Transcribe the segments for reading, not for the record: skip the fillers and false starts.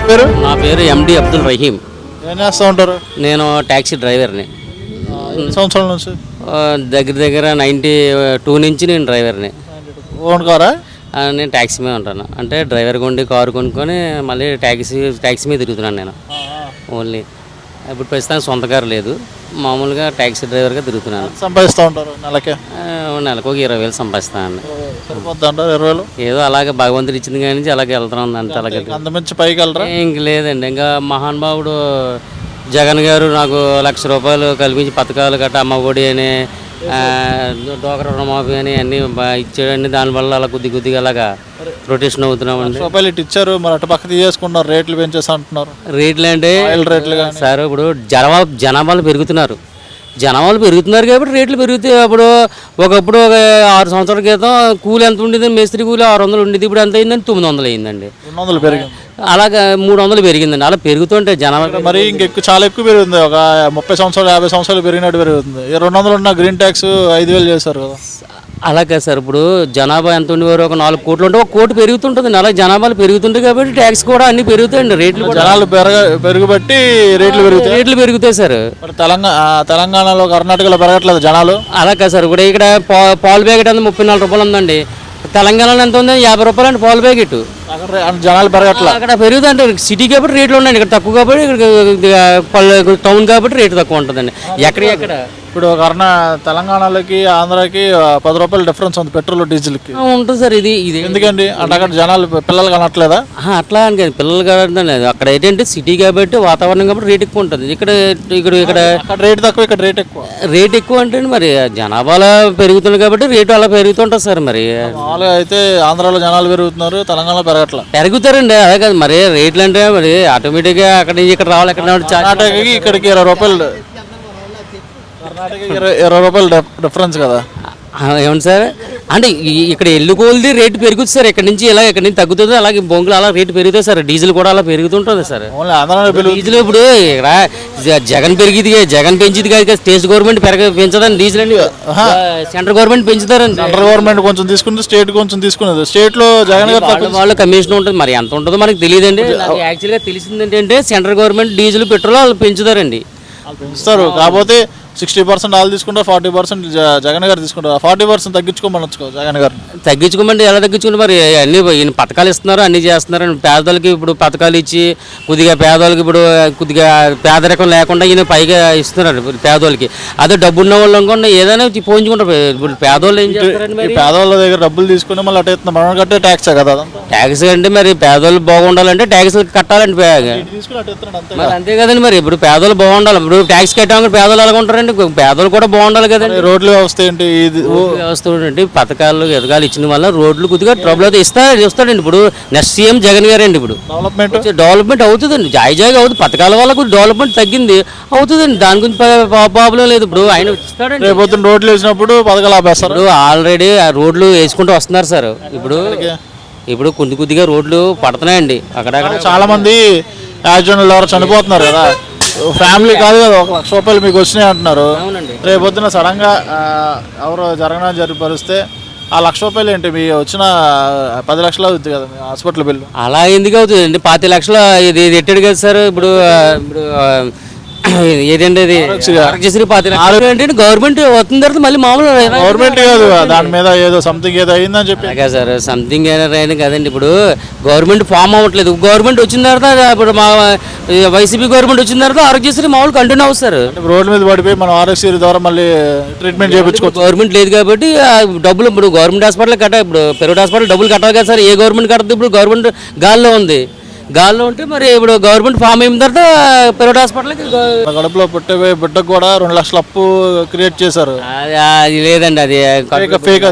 పేరు? నా పేరు ఎండి అబ్దుల్ రహీం. ఏం చేస్తూ ఉంటారు? నేను ట్యాక్సీ డ్రైవర్ని. ఎన్ని సంవత్సరాల నుంచి? దగ్గర దగ్గర 92 నుంచి నేను డ్రైవర్ని. ఓన్ కారా? నేను ట్యాక్సీ మీద ఉంటాను. అంటే డ్రైవర్గా ఉండి కారు కొనుక్కొని మళ్ళీ ట్యాక్సీ మీద తిరుగుతున్నాను నేను ఓన్లీ. ఇప్పుడు ప్రస్తుతానికి సొంత కారు లేదు, మామూలుగా ట్యాక్సీ డ్రైవర్గా తిరుగుతున్నాను. సంపాదిస్తూ ఉంటారు నెలకి? నెలకు ఒక 20,000 సంపాదిస్తాను. సరిపోద్ది అంటారు 20,000? ఏదో అలాగే భగవంతుడు ఇచ్చింది కానీ నుంచి అలాగే వెళ్తున్నాను అంతే. అలాగే అంతమించి పైకి వెళ్ళరా? ఇంక లేదండి. ఇంకా మహానుభావుడు జగన్ గారు నాకు ₹1,00,000 కల్పించి పథకాలు గట్రా అమ్మఒడి అని డోక్రా రుణమాఫీ అని అన్నీ ఇచ్చాడండి. దానివల్ల అలా కొద్దిగా అలాగా రొటేషన్ అవుతున్నామండి. రూపాయలు ఇటు ఇచ్చారు, మరి అటు పక్క తీసుకుంటున్నారు, రేట్లు పెంచేసి అంటున్నారు. రేట్లు అంటే రేట్లు సార్ ఇప్పుడు జనాభాలు పెరుగుతున్నారు కాబట్టి రేట్లు పెరుగుతాయి. అప్పుడు ఒకప్పుడు ఒక 6 సంవత్సరాల క్రితం కూలి ఎంత ఉండేది, మేస్త్రి కూలి 600 ఉండేది, ఇప్పుడు ఎంత అయిందండి? 900 అయిందండి. 200 పెరిగింది. అలాగా 300 పెరిగిందండి. అలా పెరుగుతుంటే జనాభా మరి ఇంకెక్కువ, చాలా ఎక్కువ పెరుగుతుంది. ఒక 30 సంవత్సరాలు 50 సంవత్సరాలు పెరిగినట్టు పెరుగుతుంది. 200 ఉన్న గ్రీన్ ట్యాక్స్ 5,000 చేశారు కదా. అలాగే సార్ ఇప్పుడు జనాభా ఎంత ఉండేవారు? ఒక 4 కోట్లు ఉంటే 1 కోటి పెరుగుతుంటుంది. అలా జనాభాలు పెరుగుతుంటాయి కాబట్టి ట్యాక్స్ కూడా అన్ని పెరుగుతాయండి. రేట్లు జనాలు పెరుగుబట్టి రేట్లు పెరుగుతాయి సార్. తెలంగాణలో కర్ణాటకలో పెరగట్లేదు జనాలు. అలాగే సార్ ఇప్పుడు ఇక్కడ పాలు ప్యాకెట్ అంతా ₹34 ఉందండి. తెలంగాణలో ఎంత ఉంది? ₹50 అండి పాలు ప్యాకెట్. జనాలు పెరగట్లేదు. అక్కడ పెరుగుతుంది అంటే సిటీ కాబట్టి రేట్లు ఉన్నాయండి, ఇక్కడ తక్కువ కాబట్టి, ఇక్కడ టౌన్ కాబట్టి రేటు తక్కువ ఉంటుందండి. ఎక్కడ ఇప్పుడు తెలంగాణలోకి ఆంధ్రాకి ₹10 డిఫరెన్స్ ఉంది పెట్రోల్ డీజిల్కి. ఉంటుంది సార్. ఇది ఎందుకండి అంటే అక్కడ జనాలు పిల్లలు కనట్లేదా? అట్లా అని కాదు, పిల్లలు కనట్లేదు. అక్కడ ఏంటంటే సిటీ కాబట్టి వాతావరణం కాబట్టి రేట్ ఎక్కువ ఉంటుంది. ఇక్కడ రేట్ తక్కువ, ఇక్కడ రేట్ ఎక్కువ అంటే మరి జనాభాలో పెరుగుతుంది కాబట్టి రేటు అలా పెరుగుతుంటుంది సార్. మరి మామూలుగా అయితే ఆంధ్రాలో జనాలు పెరుగుతున్నారు, తెలంగాణలో పెరుగుతారండి. అదే కాదు మరి రేట్లు అంటే మరి ఆటోమేటిక్గా అక్కడ నుంచి ఇక్కడ రావాలి. కర్ణాటకకి ఇక్కడికి ₹20, కర్ణాటకకి ₹20 డిఫరెన్స్ కదా. ఏమండి సార్? అంటే ఇక్కడ ఎల్లుకోల్ది రేటు పెరుగుతుంది సార్. ఇక్కడ నుంచి తగ్గుతుంది, అలాగే బొంగులు అలా రేటు పెరుగుతాయి సార్. డీజిల్ కూడా అలా పెరుగుతుంటుంది సార్. డీజిల్ ఇప్పుడు ఇక్కడ జగన్ పెంచింది కాదు, స్టేట్ గవర్నమెంట్ పెంచదండి డీజిల్ అని. సెంట్రల్ గవర్నమెంట్ పెంచుతారండి. సెంట్రల్ గవర్నమెంట్ కొంచెం తీసుకుంది, స్టేట్ కొంచెం తీసుకున్నది. స్టేట్ లో జగన్ గారు వాళ్ళు కమిషన్ ఉంటుంది, మరి ఎంత ఉంటుందో మనకి తెలియదండి. యాక్చువల్గా తెలిసింది ఏంటంటే సెంట్రల్ గవర్నమెంట్ డీజిల్ పెట్రోల్ వాళ్ళు పెంచుతారండి. పెంచుతారు. కాకపోతే 60% వాళ్ళు తీసుకుంటారు, 40% జగన్ గారు తీసుకుంటారు. 40% తగ్గించుకోమనొచ్చు జగన్ గారు. తగ్గించుకోమంటే ఎలా తగ్గించుకుంటే మరి అన్ని పథకాలు ఇస్తున్నారు, అన్ని చేస్తున్నారు. పేదలకి ఇప్పుడు పథకాలు ఇచ్చి పేదోళ్ళకి ఇప్పుడు పేదరికం లేకుండా ఈయన పైగా ఇస్తున్నారు పేదోళ్ళకి. అదే డబ్బు ఉన్న వాళ్ళు అనుకోండి ఏదైనా పోయించుకుంటారు. ఇప్పుడు పేదోళ్ళు ఏం చేస్తారండి? పేదోళ్ళ దగ్గర డబ్బులు తీసుకుని మళ్ళీ అటు మనం కట్టే ట్యాక్స్ కదా. ట్యాక్స్ అంటే మరి పేదోళ్ళు బాగుండాలంటే ట్యాక్స్ కట్టాలండి. మరి అంతే కదండి. మరి ఇప్పుడు పేదోళ్ళు బాగుండాలి. ఇప్పుడు ట్యాక్స్ కట్టామంటే పేదోళ్ళు ఎలా ఉంటారు? పేదలు కూడా బాగుండాలి కదండి. రోడ్ల వ్యవస్థ ఏంటి? వ్యవస్థ ఏంటి? పథకాలు ఎదగాలు ఇచ్చిన వల్ల రోడ్లు కొద్దిగా ట్రబుల్ అయితే ఇస్తాడండి. ఇప్పుడు నెక్స్ట్ సీఎం జగన్ గారండి. ఇప్పుడు డెవలప్మెంట్ అవుతుందండి, జాయిగా అవుతుంది. పథకాల వల్ల కొద్దిగా డెవలప్మెంట్ తగ్గింది, అవుతుందండి. దాని గురించి ప్రాబ్లం లేదు. ఇప్పుడు ఆయన ఇస్తాడండి. రేపు రోడ్లు వేసినప్పుడు పథకాలు ఆపేస్తారు. ఇప్పుడు ఆల్రెడీ రోడ్లు వేసుకుంటూ వస్తున్నారు సార్. ఇప్పుడు కొద్దిగా రోడ్లు పడుతున్నాయండి. అక్కడక్కడ చాలా మంది యాక్సిడెంట్ల ద్వారా చనిపోతున్నారు కదా. ఫ్యామిలీ కాదు కదా, ₹1,00,000 మీకు వచ్చినాయి అంటున్నారు. రేపొద్దున సడన్ గా ఎవరు జరిపిస్తే ఆ ₹1,00,000 ఏంటి? మీ వచ్చిన 10 లక్షలు అవుతుంది కదా మీ హాస్పిటల్ బిల్లు. అలా ఎందుకు అవుతుందండి? 25 లక్షలు ఇది ఎట్టాడు కదా సార్. ఇప్పుడు ఏంటంటే ఇది ఆరోగ్యశ్రీ 25 లక్షలు ఏంటంటే గవర్నమెంట్ వస్తున్న తర్వాత మళ్ళీ మామూలు గవర్నమెంట్ కాదు, దాని మీద ఏదో సంథింగ్ ఏదో అయిందని చెప్పి. అలాగే సార్, సంథింగ్ అయినా కదండి. ఇప్పుడు గవర్నమెంట్ ఫామ్ అవ్వట్లేదు. గవర్నమెంట్ వచ్చిన తర్వాత ఇప్పుడు మా వైసీపీ గవర్నమెంట్ వచ్చిన తర్వాత ఆరోగ్యశ్రీ మామూలు కంటిన్యూ అవుతారు. రోడ్ల మీద పడిపోయి మనం ఆరోగ్యశ్రీ ద్వారా మళ్ళీ ట్రీట్మెంట్ చేయించుకోవచ్చు. గవర్నమెంట్ లేదు కాబట్టి డబ్బులు ఇప్పుడు గవర్నమెంట్ హాస్పిటల్ ఇప్పుడు ప్రైవేట్ హాస్పిటల్ డబ్బులు కట్టాలి కదా సార్. ఏ గవర్నమెంట్ కట్టదు? ఇప్పుడు గవర్నమెంట్ గాల్లో ఉంటే మరి ఇప్పుడు గవర్నమెంట్ ఫామ్ అయిన తర్వాత ప్రైవేట్ హాస్పిటల్కి కడుపులో పుట్టే బిడ్డకు కూడా 2 లక్షల అప్పు క్రియేట్ చేశారు. అది లేదండి, అది ఫేక్.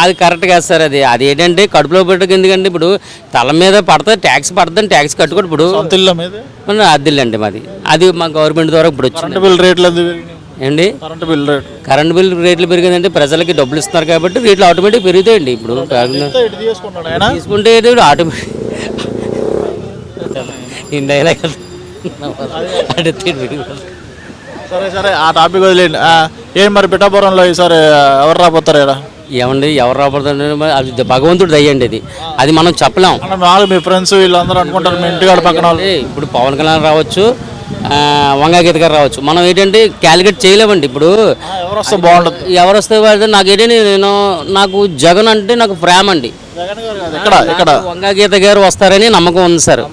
అది కరెక్ట్ కాదు సార్. అది ఏంటంటే కడుపులో బిడ్డకు ఎందుకంటే ఇప్పుడు తల మీద పడుతుంది ట్యాక్స్ పడుతుంది, ట్యాక్స్ కట్టుకోండి. ఇప్పుడు అద్దిల్లండి మాది. అది మా గవర్నమెంట్ ద్వారా ఇప్పుడు వచ్చింది. బిల్ రేట్లు ఏంటి? కరెంట్ బిల్ రేట్లు పెరిగిందంటే ప్రజలకి డబ్బులు ఇస్తున్నారు కాబట్టి రేట్లు ఆటోమేటిక్ పెరుగుతాయండి. ఇప్పుడు తీసుకుంటే ఆటోమేటిక్ సరే ఆ టాపిక్ వదిలేండి. ఏం మరి పిఠాపురంలో ఈసారి ఎవరు రాబోతారు? ఏమండి ఎవరు రాబడుతుంది అది భగవంతుడు దయ్యండి అది అది మనం చెప్పలేం. మీ ఫ్రెండ్స్ వీళ్ళందరూ అనుకుంటారు మీ ఇంటికాడ పక్కన వాళ్ళు. ఇప్పుడు పవన్ కళ్యాణ్ రావచ్చు, వంగా గీత గారు రావచ్చు, మనం ఏంటంటే క్యాలిక్యులేట్ చేయలేమండి. ఇప్పుడు ఎవరు వస్తే బాగుంటుంది, ఎవరు వస్తే నాకు ఏంటంటే నాకు జగన్ అంటే నాకు ప్రేమ అండి. ఇక్కడ వంగా గీత గారు వస్తారని నమ్మకం ఉంది సార్.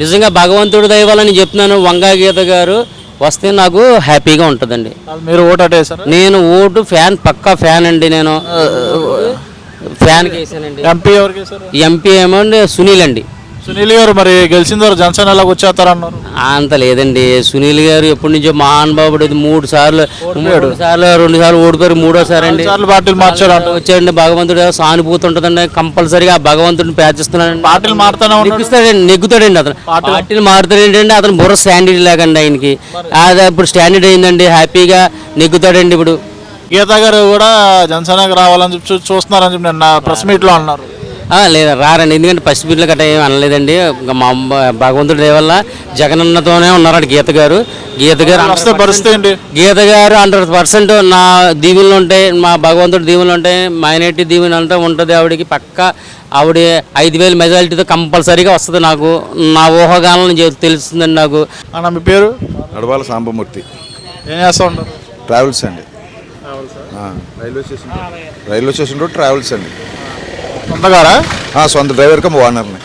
నిజంగా భగవంతుడు దయ వల్ల నేను చెప్తున్నాను, వంగా గీత గారు వస్తే నాకు హ్యాపీగా ఉంటుందండి. మీరు ఓటు అటేసారు? నేను ఓటు ఫ్యాన్, పక్కా ఫ్యాన్ అండి. నేను ఫ్యాన్కి వేసానండి. ఎంపీ ఎవరికి వేశారు? ఎంపీ ఏమో సునీల్ అండి. సునీల్ గారు మరి గెలిచిన తర్వాత జనసేన ఎలాగ వచ్చేస్తారన్నారు? అంత లేదండి. సునీల్ గారు ఎప్పటి నుంచో మహానుభావుడు, 2 సార్లు ఓడిపోయారు, 3ఓసారి అండి పార్టీలు మార్చారు వచ్చాడండి. భగవంతుడు సానుభూతి ఉంటుందండి, కంపల్సరీగా ఆ భగవంతుడిని ప్రార్థిస్తున్నాడండి. పార్టీలు మారుతానే నెగ్గుతాడండి అతను. పార్టీలు మారుతాడు ఏంటంటే అతను బుర్ర స్టాండర్డ్ లేకండి ఆయనకి. అది ఇప్పుడు స్టాండర్డ్ అయిందండి, హ్యాపీగా నెగ్గుతాడండి. ఇప్పుడు గీతా గారు కూడా జనసేనకి రావాలని చెప్పి చూస్తున్నారని చెప్పి నిన్న ప్రెస్ మీట్లో అన్నారు. లేదా రారండి, ఎందుకంటే ఫస్ట్ బిడ్లు గట్రా ఏమి అనలేదండి. మా భగవంతుడి దయ వల్ల జగనన్నతోనే ఉన్నారండి గీత గారు. గీత గారు పరిస్థితి ఏంటి? గీత గారు 100% నా దీవులు ఉంటాయి, మా భగవంతుడి దీవులు ఉంటాయి, మైనారిటీ దీవులు అంతా ఉంటుంది ఆవిడకి. పక్క ఆవిడ 5,000 మెజారిటీతో కంపల్సరీగా వస్తుంది. నాకు నా ఊహాగానం తెలుస్తుందండి నాకు. అన్న మీ పేరు? నడవాల సాంబమూర్తి. ఏం చేస్తూ ఉంటారు? ట్రావెల్స్ అండి. రైల్వే స్టేషన్ రోడ్ ట్రావెల్స్ అండి. సొంతగారా? సొంత డ్రైవర్ కమ్ ఓనర్ని.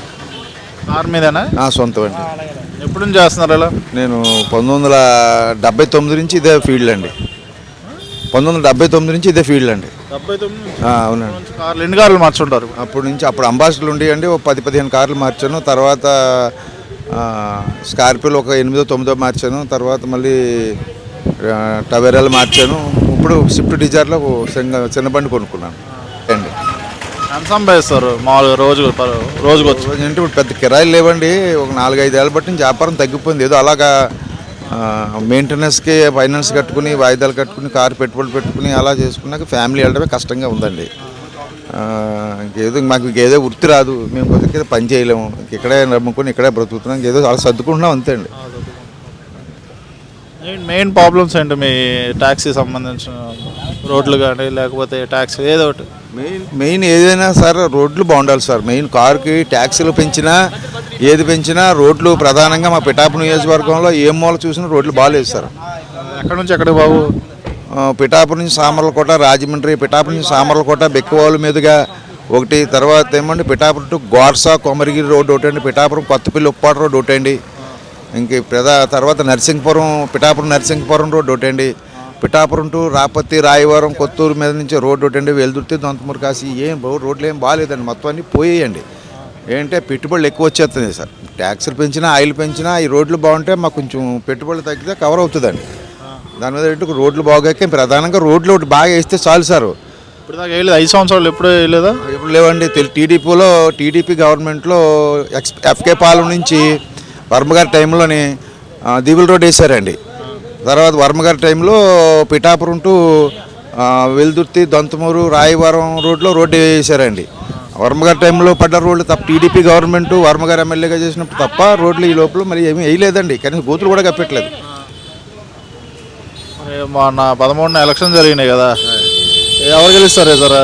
కార్ మీదేనా? సొంతం అండి. ఎప్పుడు నుంచి చేస్తున్నారు ఇలా? నేను 1979 నుంచి ఇదే ఫీల్డ్ అండి. 1979 నుంచి ఇదే ఫీల్డ్ అండి. అవునండి. ఎన్ని కార్లు మార్చుంటారు? అప్పుడు అంబాసిడర్లు ఉండేయండి, 10-15 కార్లు మార్చాను. తర్వాత స్కార్పియోలు ఒక 8-9 మార్చాను. తర్వాత మళ్ళీ టవేరాలు మార్చాను. ఇప్పుడు స్విఫ్ట్ డిజైర్లో చిన్న బండి కొనుక్కున్నాను అండి. ఎంత సంపాదిస్తారు మామూలుగా రోజుకు వచ్చి? అంటే ఇప్పుడు పెద్ద కిరాయిలు లేవండి. ఒక 4-5 ఏళ్ళ బట్టి నుంచి వ్యాపారం తగ్గిపోయింది. ఏదో అలాగా మెయింటెనెన్స్కి ఫైనాన్స్ కట్టుకుని, వాయిదాలు కట్టుకుని, కారు పెట్టుబడులు పెట్టుకుని అలా చేసుకున్నాక ఫ్యామిలీ వెళ్ళడమే కష్టంగా ఉందండి. మాకు ఇంకేదో వృత్తి రాదు, మేము కొద్దిగా పని చేయలేము, ఇక్కడే నమ్ముకొని ఇక్కడే బ్రతుకుతున్నాం, ఇంకేదో అలా సర్దుకుంటున్నాం అంతే అండి. మెయిన్ ప్రాబ్లమ్స్ ఏంటి మీ ట్యాక్సీ సంబంధించిన? రోడ్లు కానీ లేకపోతే ట్యాక్సీ ఏదో ఒకటి? మెయిన్ ఏదైనా సార్ రోడ్లు బాగుండాలి సార్. మెయిన్ కారుకి ట్యాక్సీలు పెంచినా ఏది పెంచినా రోడ్లు ప్రధానంగా మా పిఠాపురం నియోజకవర్గంలో ఏ మూల చూసినా రోడ్లు బాగాలేదు సార్. ఎక్కడి నుంచి ఎక్కడికి బాబు? పిఠాపురం నుంచి సామర్లకోట, రాజమండ్రి, పిఠాపురం నుంచి సామర్లకోట, బెక్కవాళ్ళ మీదుగా ఒకటి, తర్వాత ఏమండి పిఠాపురం టు గోడ్సా కొమరగిరి రోడ్డు ఒకటి అండి, పిఠాపురం కొత్తపల్లి ఉప్పాడు రోడ్డు ఒకటి అండి, ఇంక తర్వాత నరసింగపురం, పిఠాపురం నరసింగపురం రోడ్డు ఒకటి అండి, పిఠాపురం టు రాపత్తి, రాయవరం, కొత్తూరు మీద నుంచి రోడ్డు ఒకటి అండి, వెల్దుర్తి, దొంతమూరు, కాశీ రోడ్లు ఏం బాగాలేదండి. మొత్తం అన్నీ పోయేయండి. ఏంటంటే పెట్టుబడులు ఎక్కువ వచ్చేస్తున్నాయి సార్. ట్యాక్సులు పెంచినా, ఆయిల్ పెంచినా ఈ రోడ్లు బాగుంటే మాకు కొంచెం పెట్టుబడులు తగ్గితే కవర్ అవుతుందండి. దాని మీద ఏంటి రోడ్లు బాగాక ప్రధానంగా రోడ్లు ఒకటి బాగా వేస్తే చాలు సార్. ఇప్పుడు దాకా వేయలేదు? 5 సంవత్సరాలు ఎప్పుడు వేయలేదా? ఎప్పుడు లేవండి. టీడీపీ గవర్నమెంట్లో ఎఫ్కే పాలెం నుంచి వర్మగారి టైంలోని దీవుల రోడ్ వేశారండి. తర్వాత వర్మగారి టైంలో పిఠాపురం టు వెల్దుర్తి, దొంతమూరు, రాయవరం రోడ్లో రోడ్డు వేసారండి. వర్మగారి టైంలో పడ్డ రోడ్లు తప్ప టీడీపీ గవర్నమెంట్ వర్మగారు ఎమ్మెల్యేగా చేసినప్పుడు తప్ప రోడ్లు ఈ లోపల మరి ఏమీ వేయలేదండి. కనీసం గోతులు కూడా కప్పట్లేదు. మొన్న 13న ఎలక్షన్ జరిగినాయి కదా, ఎవరు గెలుస్తారు సార్?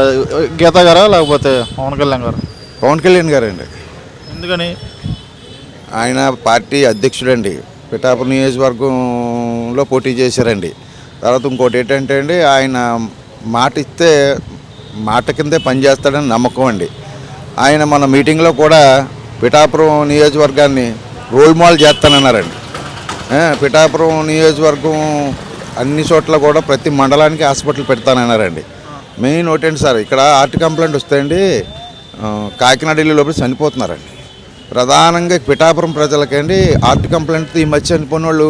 గీతా గారా లేకపోతే పవన్ కళ్యాణ్ గారు? పవన్ కళ్యాణ్ గారండి. ఎందుకని? ఆయన పార్టీ అధ్యక్షుడండి, పిఠాపురం నియోజకవర్గంలో పోటీ చేశారండి. తర్వాత ఇంకోటి ఏంటంటే అండి, ఆయన మాట ఇస్తే మాట కిందే పనిచేస్తాడని నమ్మకం అండి. ఆయన మన మీటింగ్లో కూడా పిఠాపురం నియోజకవర్గాన్ని రోల్ మోడల్ చేస్తానన్నారండి. పిఠాపురం నియోజకవర్గం అన్ని చోట్ల కూడా ప్రతి మండలానికి హాస్పిటల్ పెడతానన్నారండి. మెయిన్ ఒకటండి సార్, ఇక్కడ హార్ట్ కంప్లైంట్ వస్తాయండి, కాకినాడ వెళ్ళే లోపల చనిపోతున్నారండి. ప్రధానంగా పిఠాపురం ప్రజలకండి హార్ట్ కంప్లైంట్ ఈ మధ్య చనిపోయిన వాళ్ళు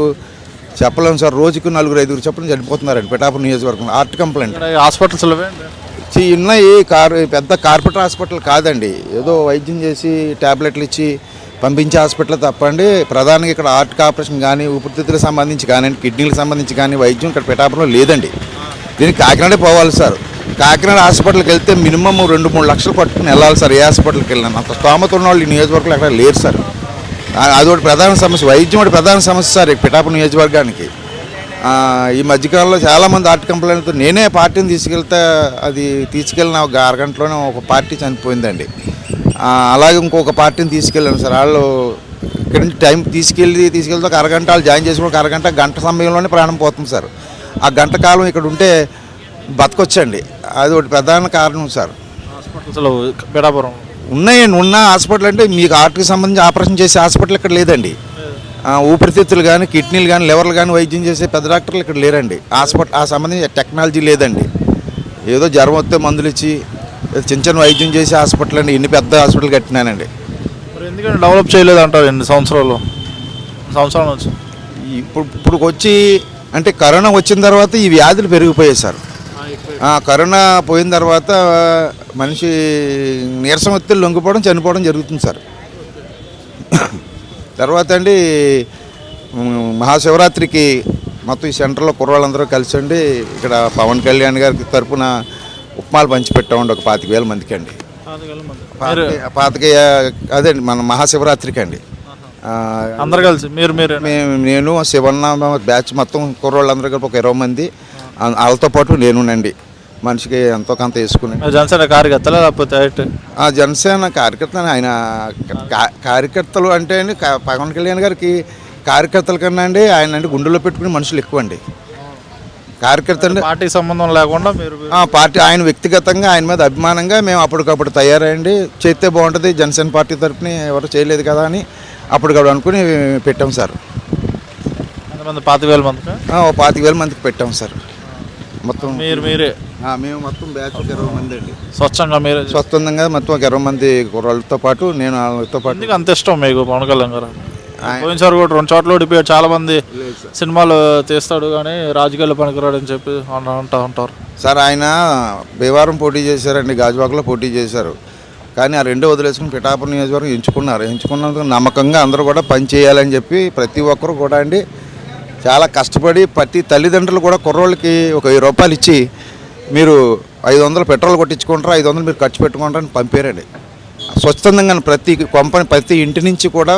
చెప్పలేము సార్. రోజుకు 4-5 చెప్పడం చనిపోతున్నారండి పిఠాపురం నియోజకవర్గంలో హార్ట్ కంప్లైంట్. హాస్పిటల్స్ ఉన్నాయి, పెద్ద కార్పొరేట్ హాస్పిటల్ కాదండి. ఏదో వైద్యం చేసి ట్యాబ్లెట్లు ఇచ్చి పంపించే హాస్పిటల్ తప్పండి. ప్రధానంగా ఇక్కడ హార్ట్ ఆపరేషన్ కానీ, ఊపిరితిత్తులకు సంబంధించి కానీ, కిడ్నీలకు సంబంధించి కానీ వైద్యం ఇక్కడ పిఠాపురంలో లేదండి. దీనికి కాకినాడే పోవాలి సార్. కాకినాడ హాస్పిటల్కి వెళ్తే మినిమం 2-3 లక్షలు పట్టుకుని వెళ్ళాలి సార్. ఏ హాస్పిటల్కి వెళ్ళినా అంత స్తోమత ఉన్న వాళ్ళు ఈ నియోజకవర్గంలో ఎక్కడ లేరు సార్. అది ఒకటి ప్రధాన సమస్య. వైద్యం ఒకటి ప్రధాన సమస్య సార్ ఈ పిఠాపురం నియోజకవర్గానికి. ఈ మధ్యకాలంలో చాలామంది హార్ట్ కంప్లైంట్తో నేనే పార్టీని తీసుకెళ్ళిన ఒక అరగంటలోనే ఒక పార్టీ చనిపోయిందండి. అలాగే ఇంకొక పార్టీని తీసుకెళ్ళాను సార్. వాళ్ళు ఇక్కడి నుంచి టైం తీసుకెళ్తే ఒక అరగంట వాళ్ళు జాయిన్ చేసుకుని ఒక గంట సమయంలోనే ప్రాణం పోతుంది సార్. ఆ గంట కాలం ఇక్కడ ఉంటే బతకొచ్చండి. అది ఒకటి ప్రధాన కారణం సార్. హాస్పిటల్స్లో పిఠాపురం ఉన్నాయండి. ఉన్న హాస్పిటల్ అంటే మీకు హార్ట్కి సంబంధించి ఆపరేషన్ చేసే హాస్పిటల్ ఇక్కడ లేదండి. ఊపిరితిత్తులు కానీ కిడ్నీలు కానీ లివర్లు కానీ వైద్యం చేసే పెద్ద డాక్టర్లు ఇక్కడ లేరండి. హాస్పిటల్ ఆ సంబంధించి టెక్నాలజీ లేదండి. ఏదో జ్వరం వస్తే మందులు ఇచ్చి చిన్న చిన్న వైద్యం చేసే హాస్పిటల్ అండి. ఇన్ని పెద్ద హాస్పిటల్ కట్టినానండి. మరి ఎందుకంటే డెవలప్ చేయలేదు అంటారు ఎన్ని సంవత్సరాల నుంచి ఇప్పుడు వచ్చి అంటే కరోనా వచ్చిన తర్వాత ఈ వ్యాధులు పెరిగిపోయాయి సార్. కరోనా పోయిన తర్వాత మనిషి నీరసం వస్తే లొంగిపోవడం చనిపోవడం జరుగుతుంది సార్. తర్వాత అండి మహాశివరాత్రికి మొత్తం ఈ సెంటర్లో కుర్రాళ్ళందరూ కలిసి అండి ఇక్కడ పవన్ కళ్యాణ్ గారి తరఫున ఉప్మాలు పంచిపెట్టామండి ఒక 25,000 మందికి అండి. అదే మన మహాశివరాత్రికి అండి. అందరు కలిసి నేను శివన్న బ్యాచ్ మొత్తం కుర్రాళ్ళందరూ కలిపి ఒక 20 మంది వాళ్ళతో పాటు నేనునండి. మనిషికి ఎంతో కొంత వేసుకుని జనసేన కార్యకర్తలు లేకపోతే జనసేన కార్యకర్త ఆయన కార్యకర్తలు అంటే అండి పవన్ కళ్యాణ్ గారికి కార్యకర్తల కన్నా అండి ఆయన అంటే గుండెల్లో పెట్టుకునే మనుషులు ఎక్కువ అండి. కార్యకర్త అంటే పార్టీకి సంబంధం లేకుండా మీరు పార్టీ ఆయన వ్యక్తిగతంగా ఆయన మీద అభిమానంగా మేము అప్పటికప్పుడు తయారయ్యండి. చేస్తే బాగుంటుంది జనసేన పార్టీ తరఫున ఎవరు చేయలేదు కదా అని అప్పటికప్పుడు అనుకుని పెట్టాం సార్. 25,000 మంది 25,000 మందికి పెట్టాం సార్. మొత్తం మీరే మేము మొత్తం బ్యాచ్ 20 మంది అండి. స్వచ్ఛందంగా మొత్తం ఒక 20 మంది కుర్రాళ్ళతో పాటు నేను వాళ్ళతో పాటు. అంత ఇష్టం మీకు పవన్ కళ్యాణ్ గారు? పోయినసారి కూడా 2 చోట్ల ఓడిపోయాడు. చాలా మంది సినిమాలు తీస్తాడు కానీ రాజకీయాలు పనికిరాడు అని చెప్పి అంటారు సార్. ఆయన భీమవరం పోటీ చేశారండి, గాజువాకలో పోటీ చేశారు. కానీ ఆ రెండో వదిలేసుకుని పిఠాపురం నియోజకవర్గం ఎంచుకున్నందుకు నమ్మకంగా అందరూ కూడా పని చేయాలని చెప్పి ప్రతి ఒక్కరు కూడా అండి చాలా కష్టపడి ప్రతి తల్లిదండ్రులు కూడా కుర్రోళ్ళకి ఒక 1000 రూపాయలు ఇచ్చి మీరు 500 పెట్రోల్ కొట్టించుకుంటారు, 500 మీరు ఖర్చు పెట్టుకుంటారని పంపారండి. స్వచ్ఛందంగా ప్రతి ఇంటి నుంచి కూడా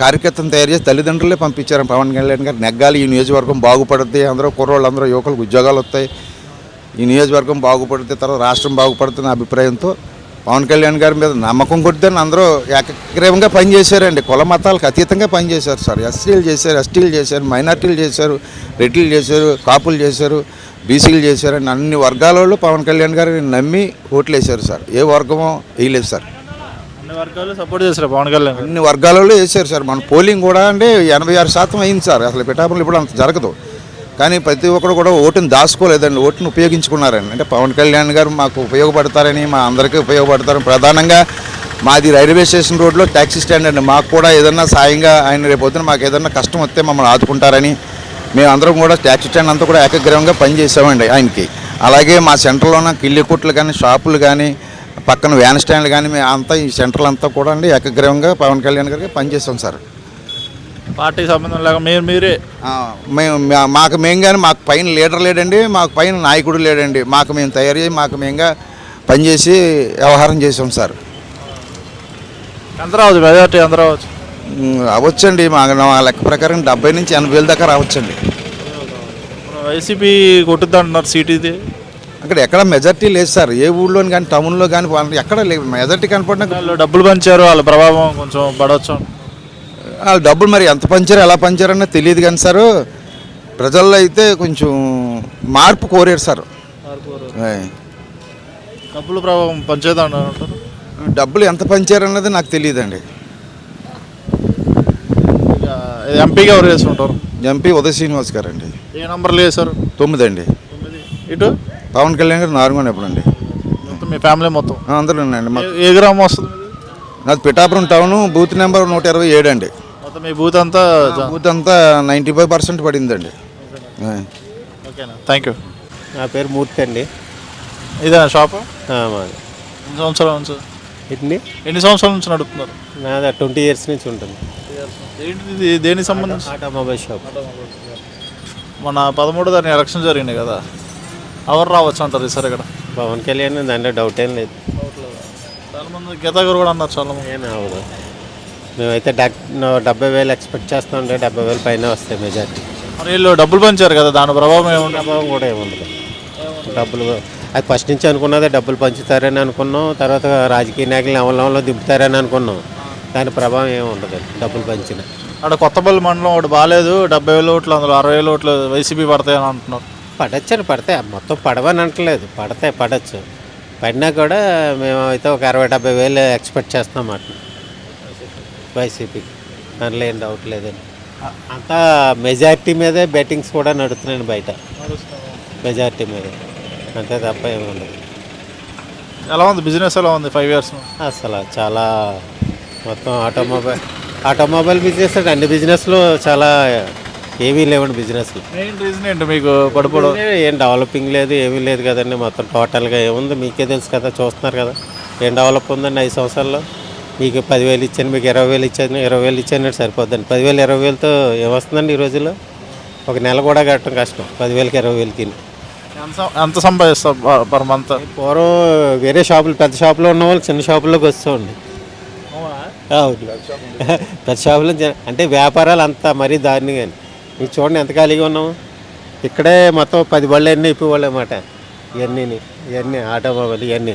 కార్యకర్తను తయారు చేసి తల్లిదండ్రులే పంపించారు. పవన్ కళ్యాణ్ గారు నెగ్గాలి, ఈ నియోజకవర్గం బాగుపడుతుంది, అందరూ కుర్రోళ్ళందరూ యువకులకు ఉద్యోగాలు వస్తాయి, ఈ నియోజకవర్గం బాగుపడితే తర్వాత రాష్ట్రం బాగుపడుతున్న అభిప్రాయంతో పవన్ కళ్యాణ్ గారి మీద నమ్మకం కొట్టిదని అందరూ ఏకగ్రీవంగా పనిచేశారండి. కుల మతాలకు అతీతంగా పనిచేశారు సార్. ఎస్సీలు చేశారు, ఎస్టీలు చేశారు, మైనార్టీలు చేశారు, రెడ్డిలు చేశారు, కాపులు చేశారు, బీసీలు చేశారని అన్ని వర్గాల వాళ్ళు పవన్ కళ్యాణ్ గారిని నమ్మి ఓట్లు వేశారు సార్. ఏ వర్గమో వేయలేదు సార్. అన్ని వర్గాలు సపోర్ట్ చేశారు పవన్ కళ్యాణ్. అన్ని వర్గాలలో వేశారు సార్. మన పోలింగ్ కూడా అంటే 86% అయింది సార్. అసలు పిఠాపురంలో ఇప్పుడు అంత జరగదు. కానీ ప్రతి ఒక్కరు కూడా ఓటుని దాచుకోలేదండి, ఓటుని ఉపయోగించుకున్నారండి. అంటే పవన్ కళ్యాణ్ గారు మాకు ఉపయోగపడతారని, మా అందరికీ ఉపయోగపడతారని. ప్రధానంగా మాది రైల్వే స్టేషన్ రోడ్లో ట్యాక్సీ స్టాండ్ అండి. మాకు కూడా ఏదన్నా సాయంగా ఆయన రేపొద్దున మాకు ఏదన్నా కష్టం వస్తే మమ్మల్ని ఆదుకుంటారని మేమందరం కూడా ట్యాక్సీ స్టాండ్ అంతా కూడా ఏకగ్రీవంగా పనిచేసామండి ఆయనకి. అలాగే మా సెంటర్లోన కిల్లి కొట్లు కానీ, షాపులు కానీ, పక్కన వ్యాన్ స్టాండ్లు కానీ మేము అంతా ఈ సెంటర్లు అంతా కూడా అండి ఏకగ్రీవంగా పవన్ కళ్యాణ్ గారికి పనిచేస్తాం సార్. పార్టీ సంబంధం లేక మీరే మేము కానీ మాకు పైన లీడర్ లేడండి, మాకు పైన నాయకుడు లేడండి. మాకు మేము తయారు చేసి మాకు మేముగా పనిచేసి వ్యవహారం చేసాం సార్. ఎంత రావచ్చు మెజార్టీ? ఎంత రావచ్చు? అవ్వచ్చండి మా లెక్క ప్రకారం 70 నుంచి 80,000 దాకా రావచ్చండి. వైసీపీ కొట్టుద్ది అంటున్నారు సీట్. ఇది అక్కడ ఎక్కడ మెజార్టీ లేదు సార్. ఏ ఊళ్ళో కానీ టౌన్లో కానీ ఎక్కడ లేదు మెజార్టీ కనపడినా. డబ్బులు పంచారు, వాళ్ళ ప్రభావం కొంచెం పడవచ్చు. వాళ్ళు డబ్బులు మరి ఎంత పంచారు ఎలా పంచారన్నా తెలియదు కానీ సార్ ప్రజల్లో అయితే కొంచెం మార్పు కోరారు సార్. డబ్బులు ప్రభావం పంచేదంటారు. డబ్బులు ఎంత పంచారన్నది నాకు తెలియదండి. ఎంపీగా ఎవరు చేసుకుంటారు? ఎంపీ ఉదయ్ శ్రీనివాస్ గారు అండి. ఏ నెంబర్లు వేశారు? 9 అండి. ఇటు పవన్ కళ్యాణ్ గారు నార్మల్ ఎప్పుడండి. మొత్తం మీ ఫ్యామిలీ మొత్తం అందరూ ఉన్నాయండి. ఏ గ్రామం వస్తుంది? నాది పిఠాపురం టౌను, బూత్ నెంబర్ 127 అండి. మొత్తం మీ బూత్ అంతా 95% పడిందండి. ఓకేనా, థ్యాంక్ యూ. నా పేరు మూర్తి అండి. ఇదేనా షాపు? మాది. ఎన్ని సంవత్సరాల నుంచి? ఎన్ని సంవత్సరాల నుంచి నడుపుతున్నారు? నాది 20 years నుంచి ఉంటుంది. ఏంటిది, దేనికి సంబంధించి? Automobile shop. మన 13వ తారీఖున ఎలక్షన్ జరిగినాయి కదా, ఎవరు రావచ్చు అంటారు ఈసారి ఇక్కడ? పవన్ కళ్యాణ్, దాంట్లో డౌట్ ఏం లేదు. చాలా మంది గీతా గారు కూడా అన్నారు చాలా మంది. ఏం అవ్వదు. మేమైతే 70,000 ఎక్స్పెక్ట్ చేస్తూ ఉంటే 70,000 పైన వస్తాయి మెజార్టీ. మరి వీళ్ళు డబ్బులు పంచారు కదా, దాని ప్రభావం ఏముంది? ప్రభావం కూడా ఏముండదు. డబ్బులు అది ఫస్ట్ నుంచి అనుకున్నదే, డబ్బులు పంచుతారని అనుకున్నాం. తర్వాత రాజకీయ నాయకులు అవలంలో దింపుతారని అనుకున్నాం. దాని ప్రభావం ఏమి ఉండదు డబ్బులు పంచిన. అక్కడ కొత్తపల్లి మండలం ఒకటి బాగాలేదు, 70,000 ఓట్లు, అందులో 60,000 ఓట్లు వైసీపీ పడతాయని అంటున్నారు. పడచ్చని పడతాయి, మొత్తం పడవని అంటలేదు, పడచ్చు. పడినా కూడా మేము అయితే ఒక 60-70 వేలు ఎక్స్పెక్ట్ చేస్తాం అన్నమాట వైసీపీకి. దానిలో ఏం డౌట్ లేదండి. అంతా మెజారిటీ మీదే బెట్టింగ్స్ కూడా నడుస్తున్నాయి బయట, మెజారిటీ మీద, అంతే తప్ప ఏమి ఉండదు. ఎలా ఉంది బిజినెస్, ఎలా ఉంది 5 years? అసలు చాలా మొత్తం ఆటోమొబైల్ బిజినెస్ అంటే అన్ని బిజినెస్లో చాలా ఏమీ లేవండి బిజినెస్లు. మెయిన్ రీజన్ ఏంటి మీకు పడిపోవడం? ఏం డెవలపింగ్ లేదు, ఏమీ లేదు కదండి. మొత్తం టోటల్గా ఏముంది మీకే తెలుసు కదా, చూస్తున్నారు కదా. ఏం డెవలప్ ఉందండి 5 సంవత్సరాల్లో? మీకు 10,000 ఇచ్చాను, మీకు 20,000 ఇచ్చాను, 20,000 ఇచ్చాను సరిపోద్దండి. 10,000 20,000తో ఏమొస్తుందండి ఈ రోజుల్లో? ఒక నెల కూడా కట్టడం కష్టం 10,000కి 20,000కి. ఎంత సంపాదిస్తారు పర్ మంత్? పూర్వం వేరే షాపులు, పెద్ద షాపులో ఉన్న వాళ్ళు చిన్న షాపుల్లోకి వస్తామండి. పెద్ద షాపులో అంటే వ్యాపారాలు అంతా మరీ దారుణంగా. మీకు చూడండి ఎంత ఖాళీగా ఉన్నాము. ఇక్కడే మొత్తం 10 బళ్ళు అన్నీ ఇప్పేవాళ్ళు అన్నమాట. ఇవన్నీ ఆటోమొబైల్ ఇవన్నీ.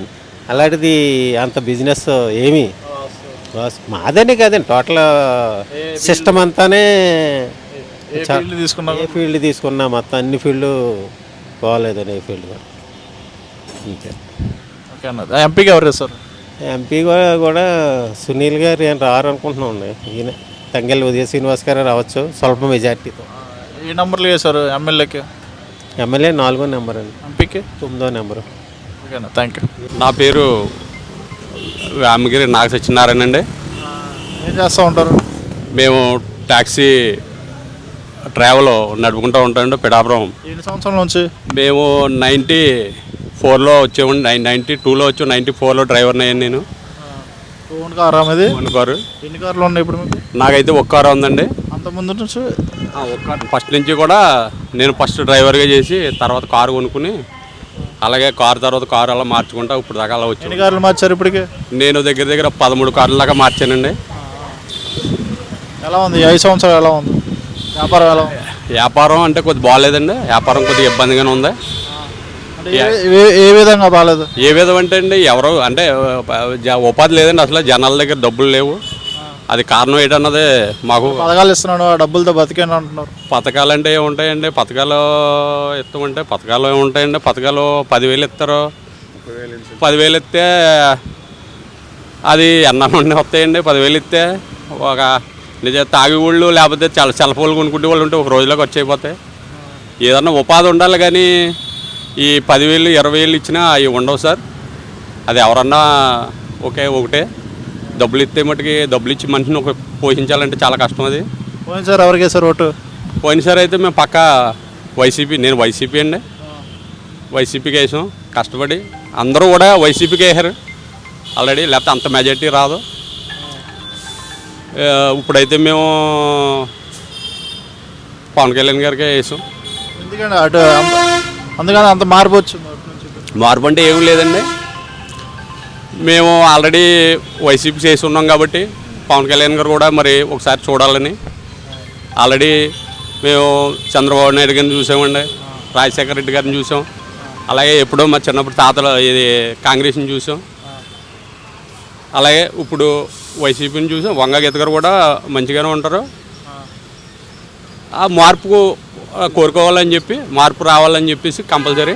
అలాంటిది అంత బిజినెస్ ఏమీ మాదనే కదండి. టోటల్ సిస్టమ్ అంతానే ఏ ఫీల్డ్ తీసుకున్నా మొత్తం అన్ని ఫీల్డ్ బాగోలేదని ఏ ఫీల్డ్ కూడా అంతే. ఓకే అన్న. ఎంపీకి ఎవరు సార్? ఎంపీ కూడా సునీల్ గారు ఏం రారు అనుకుంటున్నాం. ఈయన తంగెల్ ఉదయ శ్రీనివాస్ గారు రావచ్చు స్వల్ప మెజార్టీతో. ఏ నెంబర్లు వేశారు ఎమ్మెల్యేకి? ఎమ్మెల్యే 4వ నెంబర్ అండి, ఎంపీకి 9వ నెంబరు. ఓకేనా, థ్యాంక్ యూ. నా పేరు వేమగిరి నాగ సత్యనారాయణ అండి. ఏం చేస్తూ ఉంటారు? మేము ట్యాక్సీ ట్రావెల్ నడుపుకుంటూ ఉంటామండి పిఠాపురం. ఎన్ని సంవత్సరాల నుంచి? మేము 94లో వచ్చామండి, 92లో వచ్చాము. 94లో డ్రైవర్ని అయ్యాను నేను. ఓన్ కారా మీది? Own car. ఎన్ని కార్లు ఉన్నాయి ఇప్పుడు మీకు? నాకైతే ఒక కారు ఉందండి. అంత ముందు నుంచి ఫస్ట్ నుంచి కూడా నేను ఫస్ట్ డ్రైవర్గా చేసి తర్వాత కారు కొనుక్కుని అలాగే కారు తర్వాత కారు అలా మార్చుకుంటా ఇప్పుడు దాకా అలా వచ్చాను. ఎన్ని కార్లు మార్చారు ఇప్పటికి? నేను దగ్గర దగ్గర 13 కార్ల దాకా మార్చానండి. ఎలా ఉంది 5 సంవత్సరాలు? ఎలా ఉంది వ్యాపారం? ఎలా ఉంది? వ్యాపారం అంటే కొద్ది బాగాలేదండి. వ్యాపారం కొద్దిగా ఇబ్బందిగానే ఉంది. ఏ విధంగా బాగాలేదు? ఏ విధం అంటే అండి, ఎవరో అంటే ఉపాధి లేదండి, అసలు జనాల దగ్గర డబ్బులు లేవు. అది కారణం ఏంటన్నది మాకు. పథకాలు ఇస్తున్నాడు, ఆ డబ్బులతో బతికేను అంటున్నారు. పథకాలు అంటే ఏముంటాయండి? పథకాలు ఇస్తామంటే పథకాలు ఏముంటాయండి? పథకాలు 10,000 ఇస్తారు. 10,000 ఇస్తే అది ఎన్న నుండి వస్తాయండి. 10,000 ఇస్తే ఒక నిజ తాగి ఊళ్ళు లేకపోతే సెల్ఫోన్లు కొనుక్కుంటే వాళ్ళు ఉంటే ఒక రోజులోకి వచ్చి అయిపోతాయి. ఏదన్నా ఉపాధి ఉండాలి కానీ ఈ 10,000 20,000 ఇచ్చినా అవి ఉండవు సార్. అది ఎవరన్నా ఒకటే డబ్బులు ఇస్తే మటుకి డబ్బులు ఇచ్చి మనిషిని ఒక పోషించాలంటే చాలా కష్టం. అది పోయినసారి ఎవరికి వేశారు ఓటు? పోయినసారి అయితే మేము పక్కా వైసీపీ, నేను వైసీపీ అండి, వైసీపీకి వేసాం కష్టపడి. అందరూ కూడా వైసీపీకి వేసారు ఆల్రెడీ, లేకపోతే అంత మెజార్టీ రాదు. ఇప్పుడైతే మేము పవన్ కళ్యాణ్ గారికే వేసాం. ఎందుకంటే అటు అందుకని అంత మార్పు వచ్చింది. మార్పు అంటే ఏం లేదండి, మేము ఆల్రెడీ వైసీపీ చేసి ఉన్నాం కాబట్టి పవన్ కళ్యాణ్ గారు కూడా మరి ఒకసారి చూడాలని ఆల్రెడీ మేము చంద్రబాబు నాయుడు గారిని చూసామండి, రాజశేఖర రెడ్డి గారిని చూసాం. అలాగే ఎప్పుడో మా చిన్నప్పుడు తాతలు ఇది కాంగ్రెస్ని చూసాం. అలాగే ఇప్పుడు వైసీపీని చూసాం. వంగ గీత గారు కూడా మంచిగానే ఉంటారు. ఆ మార్పు కోరుకోవాలని చెప్పి, మార్పు రావాలని చెప్పేసి కంపల్సరీ.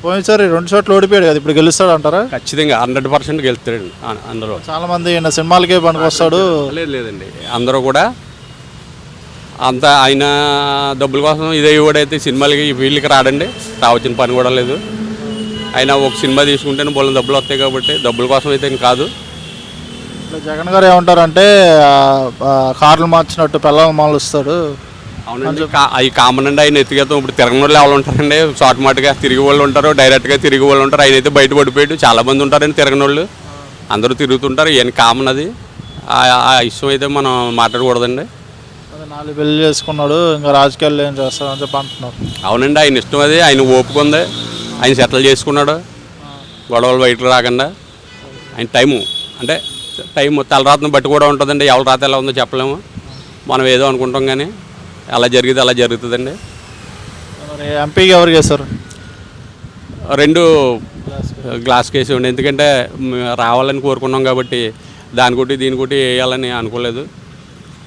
పోయినసారి 2 చోట్ల ఓడిపోయాడు కదా, ఇప్పుడు గెలుస్తాడు అంటారా? ఖచ్చితంగా 100% గెలుస్తాడండి. అందులో చాలా మంది సినిమాలకే పనికి వస్తాడు. లేదండి, అందరూ కూడా అంత ఆయన డబ్బుల కోసం ఇదే ఇవ్వడైతే సినిమాలకి వీళ్ళకి రాడండి, రావచ్చిన పని కూడా లేదు. ఆయన ఒక సినిమా తీసుకుంటేనే బోళ్ళ డబ్బులు వస్తాయి కాబట్టి డబ్బుల కోసం అయితే కాదు. జగన్ గారు ఏమంటారంటే కార్లు మార్చినట్టు పిల్లలు మాలుస్తాడు. అవునండి, అవి కామన్ అండి. ఆయన ఎత్తుకెళ్తాం. ఇప్పుడు తిరగని వాళ్ళు ఎవరు ఉంటారండి? షార్ట్ మాట్గా తిరిగి వాళ్ళు ఉంటారు, డైరెక్ట్గా తిరిగి వాళ్ళు ఉంటారు. ఆయన అయితే బయట పడిపోయాడు. చాలామంది ఉంటారండి తిరగని వాళ్ళు, అందరూ తిరుగుతుంటారు. ఈయన కామన్ అది. ఆ ఇష్యూ అయితే మనం మాట్లాడకూడదండి. 4 పెళ్లి చేసుకున్నాడు, ఇంకా రాజకీయాలు ఏం చేస్తాడని చెప్పి అంటున్నారు. అవునండి, ఆయన ఇష్టం అది. ఆయన ఓపిక ఉంది, ఆయన సెటిల్ చేసుకున్నాడు గొడవలు బయటకు రాకుండా. ఆయన టైము అంటే టైం తలరాతను బట్టి కూడా ఉంటుందండి. ఎవరి రాత ఎలా ఉందో చెప్పలేము, మనం ఏదో అనుకుంటాం కానీ ఎలా జరిగితే అలా జరుగుతుందండి. మరి ఎంపీకి ఎవరికి వేస్తారు? 2 గ్లాస్ కేసు ఉండి, ఎందుకంటే రావాలని కోరుకున్నాం కాబట్టి దాని కొట్టి దీని కొట్టి వేయాలని అనుకోలేదు.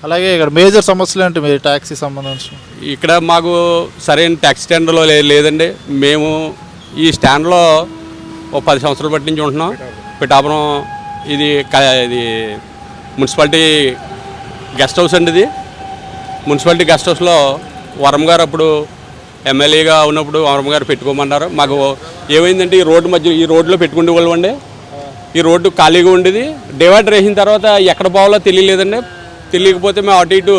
అలాగే ఇక్కడ మేజర్ సమస్యలు ఏంటి మీరు ట్యాక్సీ సంబంధించి? ఇక్కడ మాకు సరైన ట్యాక్సీ స్టాండ్లో లేదండి. మేము ఈ స్టాండ్లో ఓ 10 సంవత్సరాల బట్టి నుంచి ఉంటున్నాం. పిఠాపురం ఇది మున్సిపాలిటీ గెస్ట్ హౌస్ అండి. ఇది మున్సిపాలిటీ గెస్ట్ హౌస్లో వరం గారు అప్పుడు ఎమ్మెల్యేగా ఉన్నప్పుడు వరం గారు పెట్టుకోమన్నారు. మాకు ఏమైందంటే ఈ రోడ్లో పెట్టుకునే వాళ్ళు అండి. ఈ రోడ్డు ఖాళీగా ఉండేది. డివైడర్ వేసిన తర్వాత ఎక్కడ పోవాలో తెలియలేదండి. తెలియకపోతే మేము అటు ఇటు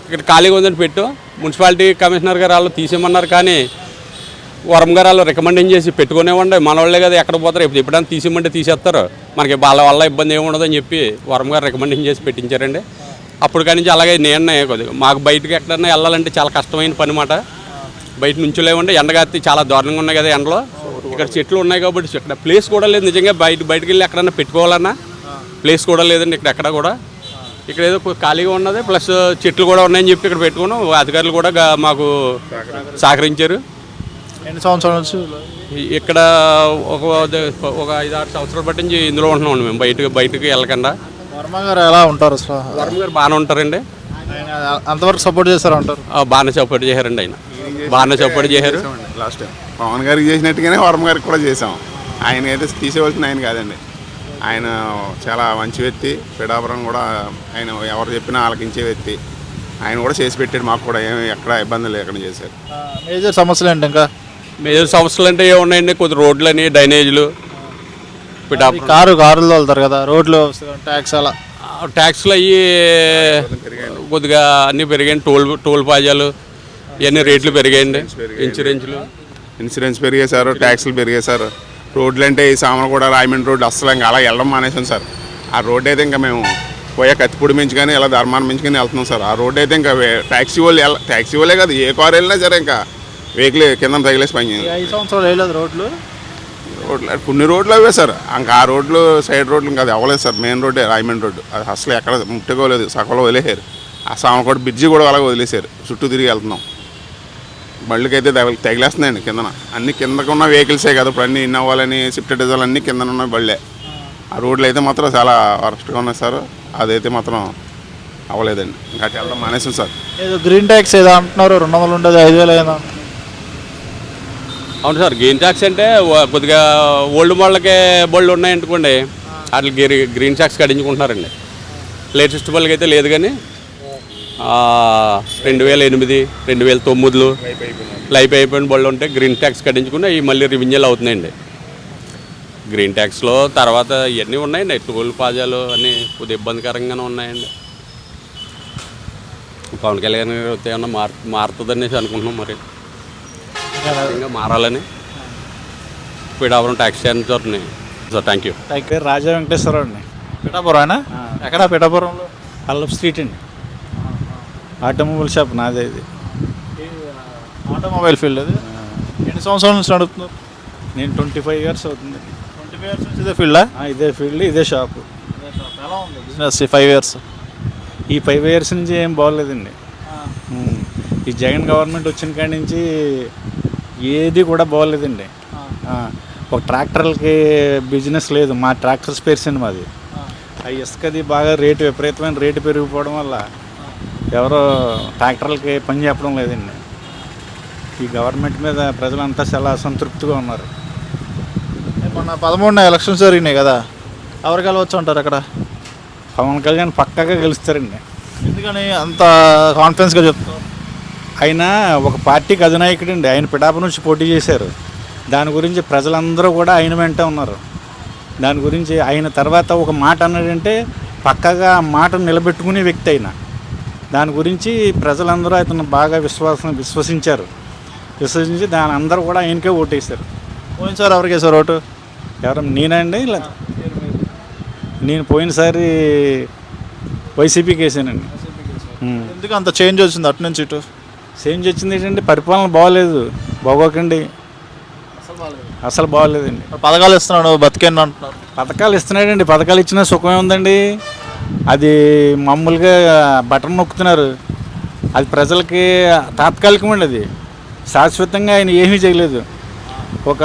ఇక్కడ ఖాళీగా ఉందని పెట్టాం. మున్సిపాలిటీ కమిషనర్ గారు వాళ్ళు తీసేయమన్నారు, కానీ వరం గారు వాళ్ళు రికమెండింగ్ చేసి పెట్టుకునేవ్వండి, మన వాళ్ళే కదా ఎక్కడ పోతారు, ఎప్పుడైనా తీసేయమంటే తీసేస్తారు, మనకి వాళ్ళ వల్ల ఇబ్బంది ఏమి ఉండదని చెప్పి వరం గారు రికమెండింగ్ చేసి పెట్టించారండి. అప్పుడు కానీ నుంచి అలాగే నేను కొద్దిగా మాకు బయటకు ఎక్కడన్నా వెళ్ళాలంటే చాలా కష్టమైన పని మాట. బయట నుంచి లేవండి, ఎండగాత్తి చాలా దారుణంగా ఉన్నాయి కదా ఎండలో. ఇక్కడ చెట్లు ఉన్నాయి కాబట్టి ఇక్కడ ప్లేస్ కూడా లేదు. నిజంగా బయటకు వెళ్ళి ఎక్కడన్నా పెట్టుకోవాలన్నా ప్లేస్ కూడా లేదండి ఇక్కడ ఎక్కడ కూడా. ఇక్కడ ఏదో ఖాళీగా ఉన్నది, ప్లస్ చెట్లు కూడా ఉన్నాయని చెప్పి ఇక్కడ పెట్టుకున్నాం. అధికారులు కూడా మాకు సహకరించారు. ఎన్ని సంవత్సరాల నుంచి ఇక్కడ ఒక 5-6 సంవత్సరాల బట్టి నుంచి ఇందులో ఉంటున్నాం మేము, బయటకు వెళ్ళకుండా. వర్మ గారు ఎలా ఉంటారు అసలు? వర్మ గారు బాగానే ఉంటారండి. ఆయన అంతవరకు సపోర్ట్ చేస్తారు అంటారు? బాగానే సపోర్ట్ చేశారండి. ఆయన బాగానే సపోర్ట్ చేశారు. లాస్ట్ టైం పవన్ గారికి చేసినట్టుగానే వర్మ గారికి కూడా చేసాం. ఆయన అయితే తీసేవలసిన ఆయన కాదండి. ఆయన చాలా మంచి వ్యక్తి. పిఠాపురం కూడా ఆయన ఎవరు చెప్పినా ఆలకించే వ్యక్తి. ఆయన కూడా చేసి పెట్టాడు, మాకు కూడా ఏమి ఎక్కడ ఇబ్బంది లేకుండా చేశారు. మేజర్ సమస్యలు ఏంటి? ఇంకా మేజర్ సమస్యలు అంటే ఏమున్నాయండి, కొద్ది రోడ్లని, డ్రైనేజీలు. కారులో వెళ్తారు కదా, రోడ్లు ట్యాక్స్ అలా ట్యాక్స్లు అయ్యి కొద్దిగా అన్నీ పెరిగాయండి. టోల్ పాజాలు ఇవన్నీ రేట్లు పెరిగాయండి. ఇన్సూరెన్స్ పెరిగేశారు, ట్యాక్సులు పెరిగేశారు. రోడ్లు అంటే ఈ సామర్లగూడ రాయమండ్రి రోడ్డు అస్సలు ఇంకా అలా వెళ్ళడం మానేసాం సార్. ఆ రోడ్డు అయితే ఇంకా మేము పోయే కత్తిపూడి మించి కానీ ఇలా ధర్మాన్ని మించి కానీ వెళ్తున్నాం సార్. ఆ రోడ్డు అయితే ఇంకా ట్యాక్సీ వాళ్ళే కాదు, ఏ కారు వెళ్ళినా సరే ఇంకా వెహికల్ కింద తగిలేసి పని 5 సంవత్సరాలు వేయలేదు రోడ్లు. కొన్ని రోడ్లు అవే సార్. ఇంకా ఆ రోడ్లు సైడ్ రోడ్లు ఇంకా అది అవ్వలేదు సార్. మెయిన్ రోడ్డే రాయమండ్రి రోడ్డు, అది అసలు ఎక్కడ ముట్టుకోలేదు, సగంలో వదిలేసారు. ఆ సామర్లగూడ బ్రిడ్జి కూడా అలాగే వదిలేశారు. చుట్టూ తిరిగి వెళ్తున్నాం. బళ్ళకైతే తగిలేస్తున్నాయండి కిందన. అన్ని కిందకు ఉన్న వెహికల్సే కదా, ఇప్పుడు అన్ని ఇన్నోవాలని స్విఫ్ట్ డిజైర్ అన్నీ కిందన ఉన్న బళ్ళే. ఆ రోడ్లు అయితే మాత్రం చాలా వరస్ట్గా ఉన్నాయి సార్. అదైతే మాత్రం అవ్వలేదండి. ఇంకా వెళ్ళడం మానేసాం సార్. ఏదో గ్రీన్ ట్యాక్స్ ఏదో అంటున్నారు, 200 ఉండదు 5,000 ఏదో. అవును సార్, గ్రీన్ ట్యాక్స్ అంటే కొద్దిగా ఓల్డ్ మోడల్కే బళ్ళు ఉన్నాయనుకోండి, వాటికి గ్రీన్ ట్యాక్స్ కట్టించుకుంటున్నారండి. లేటెస్ట్ బళ్ళకి అయితే లేదు, కానీ 2008, 2009 లైఫ్ అయిపోయిన బళ్ళు ఉంటే గ్రీన్ ట్యాక్స్ కట్టించుకుని అవి మళ్ళీ రివిన్యూలు అవుతున్నాయండి. గ్రీన్ ట్యాక్స్లో తర్వాత ఇవన్నీ ఉన్నాయండి. టోల్ పాజాలు అన్నీ కొద్దిగా ఇబ్బందికరంగానే ఉన్నాయండి. పవన్ కళ్యాణ్ గారు వస్తే ఏమన్నా మారుతుందనేసి అనుకుంటున్నాం. మరి ఇంకా మారాలని పిఠాపురం ట్యాక్స్ స్టాండ్ తోటి. Sir thank you. Raja Venkateswararao అండి. పిఠాపురం ఎక్కడ? పిఠాపురంలో అల్లప్ స్ట్రీట్ అండి. ఆటోమొబైల్ షాప్ నాదే. ఇది ఆటోమొబైల్ ఫీల్డ్. అది ఎన్ని సంవత్సరాల నుంచి నడుపుతున్నారు? నేను 25 years అవుతుంది. 25 years నుంచి ఇదే ఫీల్డా? ఇదే ఫీల్డ్, ఇదే షాపు. ఎలా ఉంది బిజినెస్ 5 years? ఈ 5 years నుంచి ఏం బాగోలేదండి. ఈ జగన్ గవర్నమెంట్ వచ్చిన కాడి నుంచి ఏది కూడా బాగోలేదండి. ఒక ట్రాక్టర్లకి బిజినెస్ లేదు. మా ట్రాక్టర్ స్పేర్స్ అండి మాది. ఆ ఇసుకది బాగా విపరీతమైన రేటు పెరిగిపోవడం వల్ల ఎవరో ట్రాక్టర్లకి పని చెప్పడం లేదండి. ఈ గవర్నమెంట్ మీద ప్రజలంతా చాలా అసంతృప్తిగా ఉన్నారు. మొన్న 13 ఎలక్షన్స్ జరిగినాయి కదా, ఎవరు గెలవచ్చు అంటారు అక్కడ? పవన్ కళ్యాణ్ పక్కాగా గెలుస్తారండి. ఎందుకని అంత కాన్ఫిడెన్స్గా చెప్తారు? ఆయన ఒక పార్టీకి అధినాయకుడు అండి. ఆయన పిఠాపురం నుంచి పోటీ చేశారు. దాని గురించి ప్రజలందరూ కూడా ఆయన వెంట ఉన్నారు. దాని గురించి ఆయన తర్వాత ఒక మాట అన్నాడంటే పక్కాగా ఆ మాట నిలబెట్టుకునే వ్యక్తి అయిన. దాని గురించి ప్రజలందరూ అతను బాగా విశ్వసించారు. విశ్వసించి దాని అందరూ కూడా ఆయనకే ఓటేశారు. పోయినసారి ఎవరికి వేశారు ఓటు? ఎవరు? నేనండి. నేను పోయినసారి వైసీపీకి వేసానండి. ఎందుకు అంత చేంజ్ వచ్చింది అటు నుంచి ఇటు? చేంజ్ వచ్చింది ఏంటంటే పరిపాలన బాగోలేదు. బాగోకండి, అసలు బాగోలేదండి. పథకాలు ఇస్తున్నాడు, బతికేండి అంటున్నారు. పథకాలు ఇస్తున్నాడండి. పథకాలు ఇచ్చినా సుఖమే ఉందండి. అది మామూలుగా బటన్ నొక్కుతున్నారు. అది ప్రజలకి తాత్కాలికమండి, అది శాశ్వతంగా ఆయన ఏమీ చేయలేదు. ఒక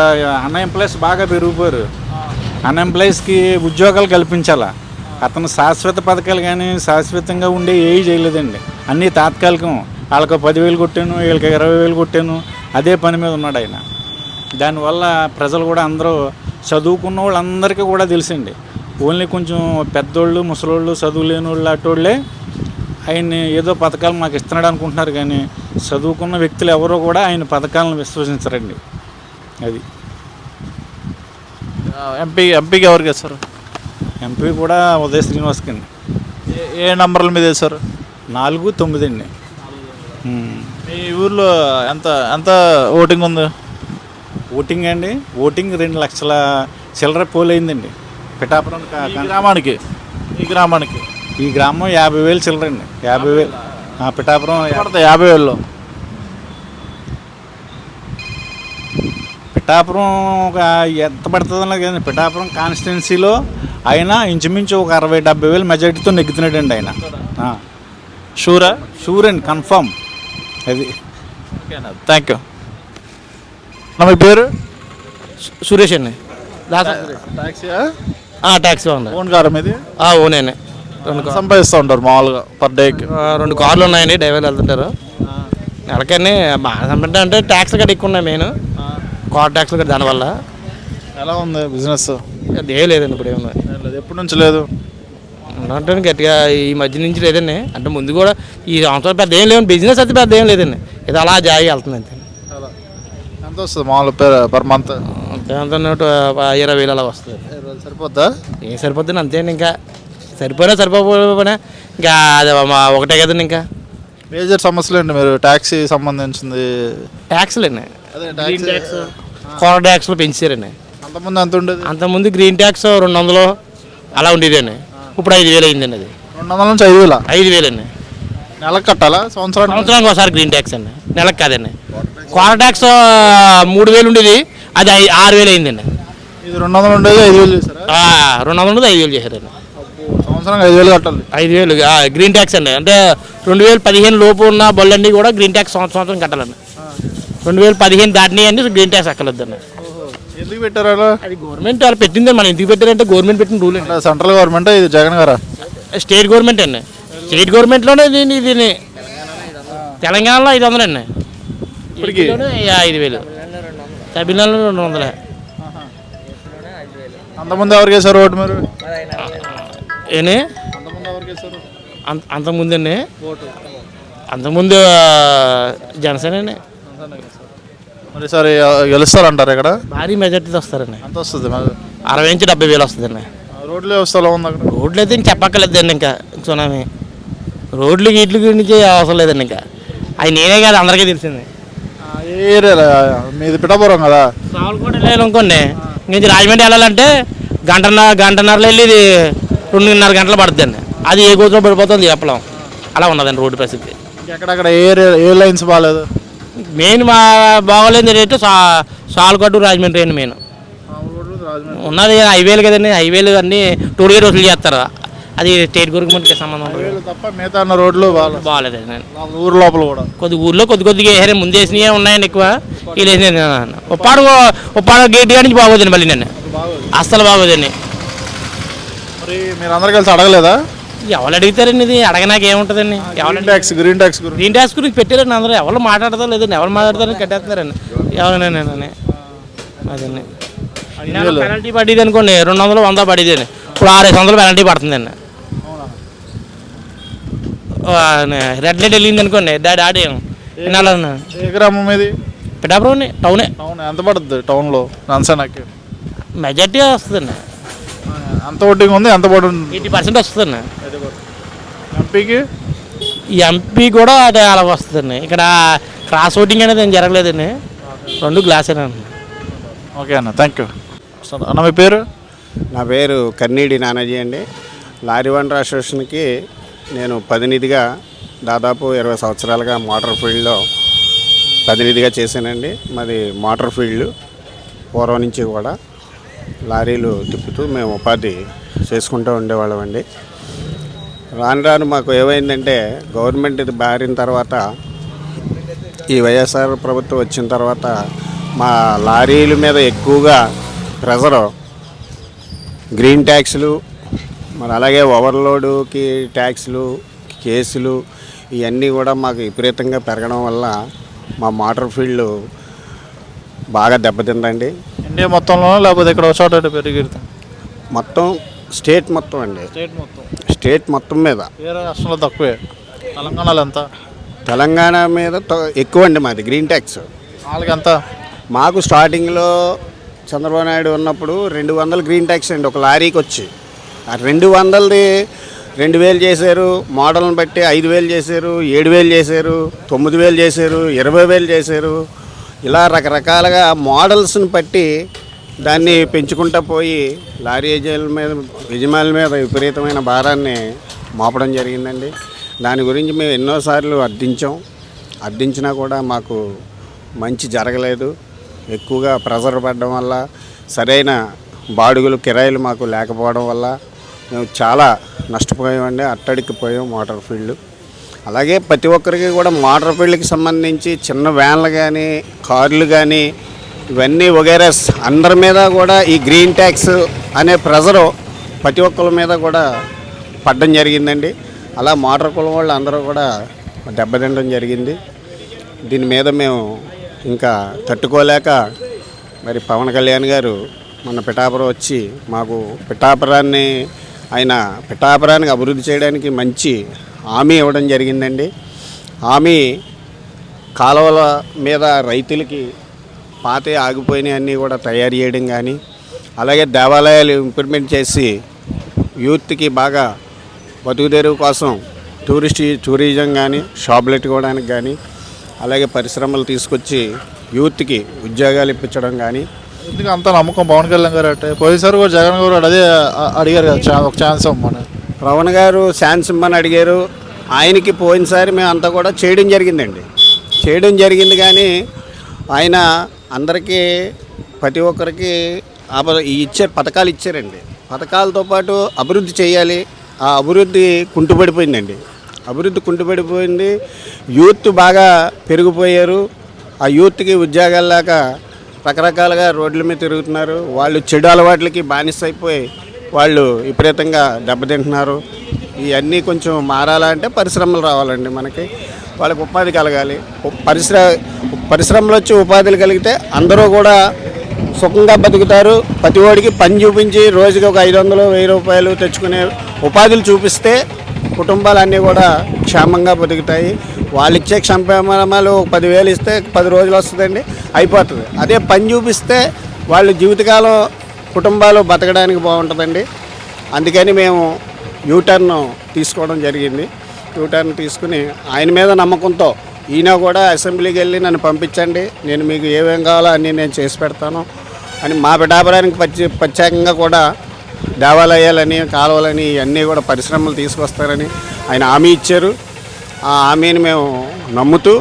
అన్ఎంప్లాయీస్ బాగా పెరిగిపోయారు, అన్ఎంప్లాయీస్కి ఉద్యోగాలు కల్పించాలా. అతను శాశ్వత పథకాలు కానీ శాశ్వతంగా ఉండే ఏవి చేయలేదండి, అన్నీ తాత్కాలికం. వాళ్ళకి 10,000 కొట్టాను, వీళ్ళకి 20,000 కొట్టాను, అదే పని మీద ఉన్నాడు ఆయన. దానివల్ల ప్రజలు కూడా అందరూ చదువుకున్న వాళ్ళందరికీ కూడా తెలుసండి. ఓన్లీ కొంచెం పెద్దోళ్ళు, ముసలోళ్ళు, చదువు లేని వాళ్ళు అటోళ్ళే ఆయన్ని ఏదో పథకాలు మాకు ఇస్తున్నాడు అనుకుంటున్నారు, కానీ చదువుకున్న వ్యక్తులు ఎవరో కూడా ఆయన పథకాలను విశ్వసించరండి. అది ఎంపీకి ఎవరికి వేస్తారు? ఎంపీ కూడా ఉదయ శ్రీనివాస్కి అండి. ఏ నంబర్ల మీద వేస్తారు? 4, 9 అండి. మీ ఊర్లో ఎంత ఎంత ఓటింగ్ ఉంది? ఓటింగ్ అండి, ఓటింగ్ 2 లక్షల చిల్లర పోల్ అయిందండి పిఠాపురం ఈ గ్రామానికి ఈ గ్రామం 50,000 చిల్లరండి. 50,000 పిఠాపురం 50,000లో పిఠాపురం ఒక ఎంత పడుతుందన్నది కానీ పిఠాపురం కాన్స్టిట్యున్సీలో ఆయన ఇంచుమించు ఒక 60,000-70,000 మెజార్టీతో నెగ్గుతున్నాడండి ఆయన. షూర్ అండి, కన్ఫర్మ్. అది థ్యాంక్ యూ. మీ పేరు? సురేష్ అండి. ట్యాక్సీ ఉంది. ఓన్ కారు మీది? ఓనేనే. సంపాదిస్తూ ఉంటారు మామూలుగా పర్ డేకి? 2 కార్లు ఉన్నాయండి, డ్రైవర్లు వెళ్తుంటారు నెలకని. బాగా సంపాదించే అంటే ట్యాక్స్ కూడా ఎక్కువ ఉన్నాయి, మెయిన్ కార్ ట్యాక్స్ కూడా. దానివల్ల ఎలా ఉంది బిజినెస్? ఏం లేదండి ఇప్పుడు, ఏమన్నా ఎప్పటి నుంచి లేదు అంటే గట్టిగా ఈ మధ్య నుంచి లేదండి. అంటే ముందు కూడా ఈ సంవత్సరం పెద్ద ఏం లేవు, బిజినెస్ అయితే పెద్ద ఏం లేదండి, ఇది అలా జాయి వెళ్తుంది అంతే. ఎంత వస్తుంది మామూలు పర్ మంత్? అంత 20,000 అలా వస్తుంది. సరిపోద్దా? ఏం సరిపోద్దని అంతేండి, ఇంకా సరిపోయినా ఇంకా అది ఒకటే కదండి. ఇంకా మేజర్ సమస్యలు ఏంటి మీరు ట్యాక్సీ సంబంధించింది? ట్యాక్స్లు అండి, అదే గ్రీన్ ట్యాక్స్, కార్ ట్యాక్స్లు పెంచారండి. అంతకుముందు ఎంత ఉండేది? అంతకుముందు గ్రీన్ ట్యాక్స్ 200 అలా ఉండేదండి, ఇప్పుడు 5,000 అయిందండి. అది 200 నుంచి 5,000? 5,000 అండి. నెలకు కట్టాలా? సంవత్సరానికి ఒకసారి గ్రీన్ ట్యాక్స్ అండి, నెలకు కాదండి. కార్ ట్యాక్స్ 3,000 ఉండేది, అది 6,000 అయిందండి. ఇది 200 ఉండేది 5,000 చేశారా? 200 ఉండేది 5,000 చేశారండి. సంవత్సరానికి 5,000 కట్టాలి. 5,000 గ్రీన్ ట్యాక్స్ అండి. అంటే 2015 లోపు ఉన్న బళ్ళన్నీ కూడా గ్రీన్ ట్యాక్స్ సంవత్సరం కట్టాలండి. 2015 దాటినాయి అండి గ్రీన్ ట్యాక్స్ అక్కర్లేదండి. ఎందుకు పెట్టారు అలా? అది గవర్నమెంట్ వాళ్ళు పెట్టింది, మనం ఎందుకు పెట్టారంటే గవర్నమెంట్ పెట్టిన రూల్ అండి. సెంట్రల్ గవర్నమెంట్ ఇది జగన్ గారా? స్టేట్ గవర్నమెంట్ అండి. స్టేట్ గవర్నమెంట్లోనే దీన్ని తెలంగాణలో 500 అండి, ఇప్పటికి 5,000, తమిళనాడులో 200. అంతకుముందు ఎవరికి వేశారు ఓటు మీరు? ఏనే అంతకుముందండి, అంతకుముందు జనసేన అండి. మరి సరే గెలుస్తారంటారు ఇక్కడ? భారీ మెజార్టీతో వస్తారండి. ఎంత వస్తుంది? 60,000 నుంచి 70,000 వస్తుందండి. రోడ్లు వ్యవస్థ ఎలా ఉంది అక్కడ? రోడ్లు అయితే ఇంక చెప్పక్కర్లేదండి, ఇంకా సునామీ. రోడ్లు గీట్ల గురించి అవసరం లేదండి, ఇంకా అవి నేనే కాదు అందరికీ తెలిసింది. ఏ ఏరియా మీది? పిఠాపురం కదా? సాల్కోట వెళ్ళాలి అనుకోండి, ఇంక రాజమండ్రి వెళ్ళాలంటే గంటన్నరలో వెళ్ళి ఇది 2.5 గంటలు పడుతుందండి. అది ఏ గోతులో పడిపోతుంది చెప్పలేం, అలా ఉన్నదండి రోడ్డు పరిస్థితి. ఎక్కడెక్కడ ఏ లైన్స్ బాగాలేదు? మెయిన్ బాగోలేదు రేటు సాల్కోట రాజమండ్రి అండి మెయిన్ ఉన్నది. హైవేలు కదండి, హైవేలు అన్నీ టోల్ గేట్ వసూలు చేస్తారు, అది స్టేట్ గవర్నమెంట్కి సంబంధం తప్ప మిగతా అన్న రోడ్లు బాగాలేదండి. ఊరు లోపల కూడా కొద్దిగా వేసారు, ముందు వేసినవి ఉన్నాయండి ఎక్కువ, వీళ్ళు వేసినాయి. ఉప్పాడు గేట్ కానీ బాగోదండి, మళ్ళీ నన్ను అస్సలు బాగోదండి. మరి మీరు అందరు కలిసి అడగలేదా? ఎవరు అడుగుతారండి, ఇది అడగనాక ఏముంటుందండి. గ్రీన్ ట్యాక్స్ గురించి పెట్టారండి, అందరూ ఎవరు మాట్లాడతారు లేదండి, ఎవరు మాట్లాడతారని కట్టేస్తున్నారండి ఎవరైనా. అదండి పెనాల్టీ పడేది అనుకోండి, 200, 100 పడేది, ఇప్పుడు 600 పెనాల్టీ పడుతుందండి. రెడ్ లైట్ వెళ్ళింది అనుకోండి, డాడీ ఏ గ్రామం ఇది? పిఠాపురం టౌనే. టౌన్ ఎంత పడుతుంది టౌన్లో? జనసేనకి మెజార్టీ వస్తుందండి. ఎంత ఓటింగ్ ఉంది? ఎంత పడుతుంది? 80% వస్తుందండి. ఎంపీకి? ఎంపీ కూడా అదే అలాగ వస్తుందండి. ఇక్కడ క్రాస్ ఓటింగ్ అనేది ఏం జరగలేదండి, 2 గ్లాసేనండి. ఓకే అన్న, థ్యాంక్ యూ అన్న. మీ పేరు? నా పేరు కన్నీడి నానాజీ అండి. లారీ ఓనర్ అసోసియేషన్కి నేను ప్రతినిధిగా దాదాపు 20 సంవత్సరాలుగా మోటార్ ఫీల్డ్లో ప్రతినిధిగా చేశానండి. మాది మోటార్ ఫీల్డ్, పూర్వం నుంచి కూడా లారీలు తిప్పుతూ మేము ఉపాధి చేసుకుంటూ ఉండేవాళ్ళం అండి. రాను రాను మాకు ఏమైందంటే గవర్నమెంట్ ఇది మారిన తర్వాత ఈ వైఎస్ఆర్ ప్రభుత్వం వచ్చిన తర్వాత మా లారీల మీద ఎక్కువగా ప్రెజరు, గ్రీన్ ట్యాక్స్లు, మరి అలాగే ఓవర్లోడ్కి ట్యాక్స్లు, కేసులు ఇవన్నీ కూడా మాకు విపరీతంగా పెరగడం వల్ల మా మోటార్ ఫీల్డ్ బాగా దెబ్బతిందండి. ఇండియా మొత్తంలో లేకపోతే ఇక్కడ ఒక చోట పెరిగితే మొత్తం స్టేట్ మొత్తం అండి, స్టేట్ మొత్తం మీద. ఏ రాష్ట్రంలో తక్కువే, తెలంగాణలో ఎంత? తెలంగాణ మీద ఎక్కువ అండి మాది గ్రీన్ ట్యాక్స్. వాళ్ళకి ఎంత? మాకు స్టార్టింగ్లో చంద్రబాబు నాయుడు ఉన్నప్పుడు 200 గ్రీన్ ట్యాక్స్ అండి ఒక లారీకి వచ్చి. ఆ 200ది 2000 చేశారు, మోడల్ని బట్టి 5000 చేశారు, 7000 చేశారు, 9000 చేశారు, 20000 చేశారు. ఇలా రకరకాలుగా మోడల్స్ని బట్టి దాన్ని పెంచుకుంటూ పోయి లారీ యజమానుల మీద విపరీతమైన భారాన్ని మోపడం జరిగిందండి. దాని గురించి మేము ఎన్నోసార్లు అర్థించినా కూడా మాకు మంచి జరగలేదు. ఎక్కువగా ప్రెజర్ పడడం వల్ల, సరైన బాడుగులు కిరాయిలు మాకు లేకపోవడం వల్ల మేము చాలా నష్టపోయామండి, అట్టడికిపోయాం మోటార్ ఫీల్డ్. అలాగే ప్రతి ఒక్కరికి కూడా మోటార్ ఫీల్డ్కి సంబంధించి చిన్న వ్యాన్లు కానీ, కార్లు కానీ, ఇవన్నీ వగైరాస్ అందరి మీద కూడా ఈ గ్రీన్ ట్యాక్స్ అనే ప్రెజరు ప్రతి ఒక్కరి మీద కూడా పడడం జరిగిందండి. అలా మోటార్ కులం వాళ్ళు అందరూ కూడా దెబ్బతినడం జరిగింది. దీని మీద మేము ఇంకా తట్టుకోలేక మరి పవన్ కళ్యాణ్ గారు మన పిఠాపురం వచ్చి మాకు పిఠాపురానికి అభివృద్ధి చేయడానికి మంచి హామీ ఇవ్వడం జరిగిందండి. హామీ కాలువల మీద రైతులకి పాతే ఆగిపోయినవి అన్నీ కూడా తయారు చేయడం కానీ, అలాగే దేవాలయాలు ఇంప్రూవ్మెంట్ చేసి యూత్కి బాగా బతుకుదెరువు కోసం టూరిజం కానీ, షాపులు పెట్టుకోవడానికి కానీ, అలాగే పరిశ్రమలు తీసుకొచ్చి యూత్కి ఉద్యోగాలు ఇప్పించడం కానీ. ఎందుకు అంత నమ్మకం పవన్ కళ్యాణ్ గారు అంటే? పోయినసారి కూడా జగన్ గారు అదే అడిగారు కదా, ఒక ఛాన్స్ ఇవ్వమని. పవన్ గారు ఛాన్స్ ఇవ్వమని అడిగారు. ఆయనకి పోయినసారి మేము అంతా కూడా చేయడం జరిగింది కానీ ఆయన అందరికీ ప్రతి ఒక్కరికి పథకాలు ఇచ్చారండి. పథకాలతో పాటు అభివృద్ధి చేయాలి. ఆ అభివృద్ధి కుంటుపడిపోయింది. యూత్ బాగా పెరిగిపోయారు. ఆ యూత్కి ఉద్యోగాలు లేక రకరకాలుగా రోడ్ల మీద తిరుగుతున్నారు. వాళ్ళు చెడు అలవాట్లకి బానిసైపోయి వాళ్ళు విపరీతంగా దెబ్బతింటున్నారు. ఇవన్నీ కొంచెం మారాలంటే పరిశ్రమలు రావాలండి మనకి. వాళ్ళకి ఉపాధి కలగాలి. పరిశ్రమలు వచ్చి ఉపాధులు కలిగితే అందరూ కూడా సుఖంగా బతుకుతారు. ప్రతి వాడికి పని చూపించి రోజుకి ఒక 500-1000 రూపాయలు తెచ్చుకునే ఉపాధులు చూపిస్తే కుటుంబాలన్నీ కూడా క్షేమంగా బతుకుతాయి. వాళ్ళు ఇచ్చే క్షేమాలు 10,000 ఇస్తే 10 రోజులు వస్తుందండి, అయిపోతుంది. అదే పని చూపిస్తే వాళ్ళు జీవితకాలం కుటుంబాలు బతకడానికి బాగుంటుందండి. అందుకని మేము యూటర్న్ తీసుకోవడం జరిగింది. యూటర్న్ తీసుకుని ఆయన మీద నమ్మకంతో ఈయన కూడా అసెంబ్లీకి వెళ్ళి నన్ను పంపించండి, నేను మీకు ఏమేం కావాలో అన్నీ నేను చేసి పెడతాను అని మా పిఠాపురానికి ప్రత్యేకంగా కూడా దేవాలయాలని, కాలువలని ఇవన్నీ కూడా పరిశ్రమలు తీసుకొస్తారని ఆయన హామీ ఇచ్చారు. ఆ హామీని మేము నమ్ముతూ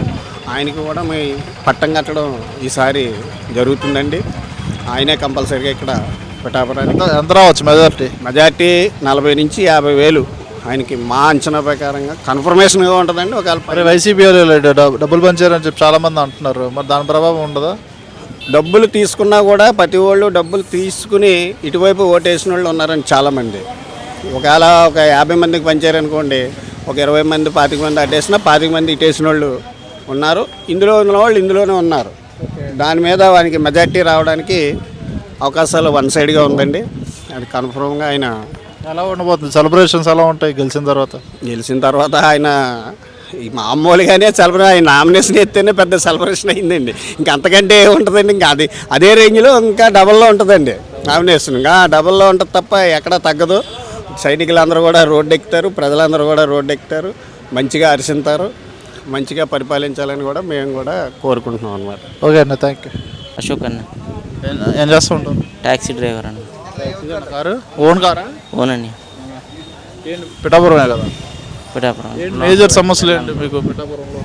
ఆయనకి కూడా మేము పట్టం కట్టడం ఈసారి జరుగుతుందండి. ఆయనే కంపల్సరీగా ఇక్కడ పిఠాపురానికి ఎంత రావచ్చు మెజార్టీ 40,000 నుంచి 50,000 ఆయనకి మా అంచనా ప్రకారంగా కన్ఫర్మేషన్గా ఉంటుందండి. ఒకవేళ వైసీపీ డబ్బులు పంచారని చెప్పి చాలామంది అంటున్నారు, మరి దాని ప్రభావం ఉండదా? డబ్బులు తీసుకున్నా కూడా ప్రతి వాళ్ళు డబ్బులు తీసుకుని ఇటువైపు ఓటేసిన వాళ్ళు ఉన్నారని చాలామంది. ఒకవేళ ఒక 50 మందికి పంచారనుకోండి, ఒక 20 మంది 25 మంది అటేసినా 25 మంది ఇటేసిన వాళ్ళు ఉన్నారు. ఇందులో ఉన్న వాళ్ళు ఇందులోనే ఉన్నారు. దాని మీద వానికి మెజార్టీ రావడానికి అవకాశాలు వన్ సైడ్గా ఉందండి. అది కన్ఫర్మ్గా ఆయన ఎలా ఉండబోతుంది? సెలబ్రేషన్స్ ఎలా ఉంటాయి గెలిచిన తర్వాత? ఆయన మామూలుగానే సెలబ్రేషన్, ఆయన నామినేషన్ ఎత్తేనే పెద్ద సెలబ్రేషన్ అయిందండి. ఇంకా అంతకంటే ఉంటుందండి. ఇంకా అదే రేంజ్లో ఇంకా డబల్లో ఉంటుందండి నామినేషన్. ఇంకా డబల్లో ఉంటుంది తప్ప ఎక్కడా తగ్గదు. సైనికులందరూ కూడా రోడ్డు ఎక్కుతారు, ప్రజలందరూ కూడా రోడ్డు ఎక్కుతారు, మంచిగా అరిసింతారు, మంచిగా పరిపాలించాలని కూడా మేము కూడా కోరుకుంటున్నాం అన్నమాట. ఓకే అన్న, థ్యాంక్ యూ. అశోక్ అన్న. ఏం చేస్తూ ఉంటారు? ట్యాక్సీ డ్రైవర్ అన్న. కారు ఓన్ కారా? ఓనండి. పిఠాపురమే కదా? పిఠాపురం. మేజర్ సమస్యలు ఏంటి మీకు పిఠాపురంలో?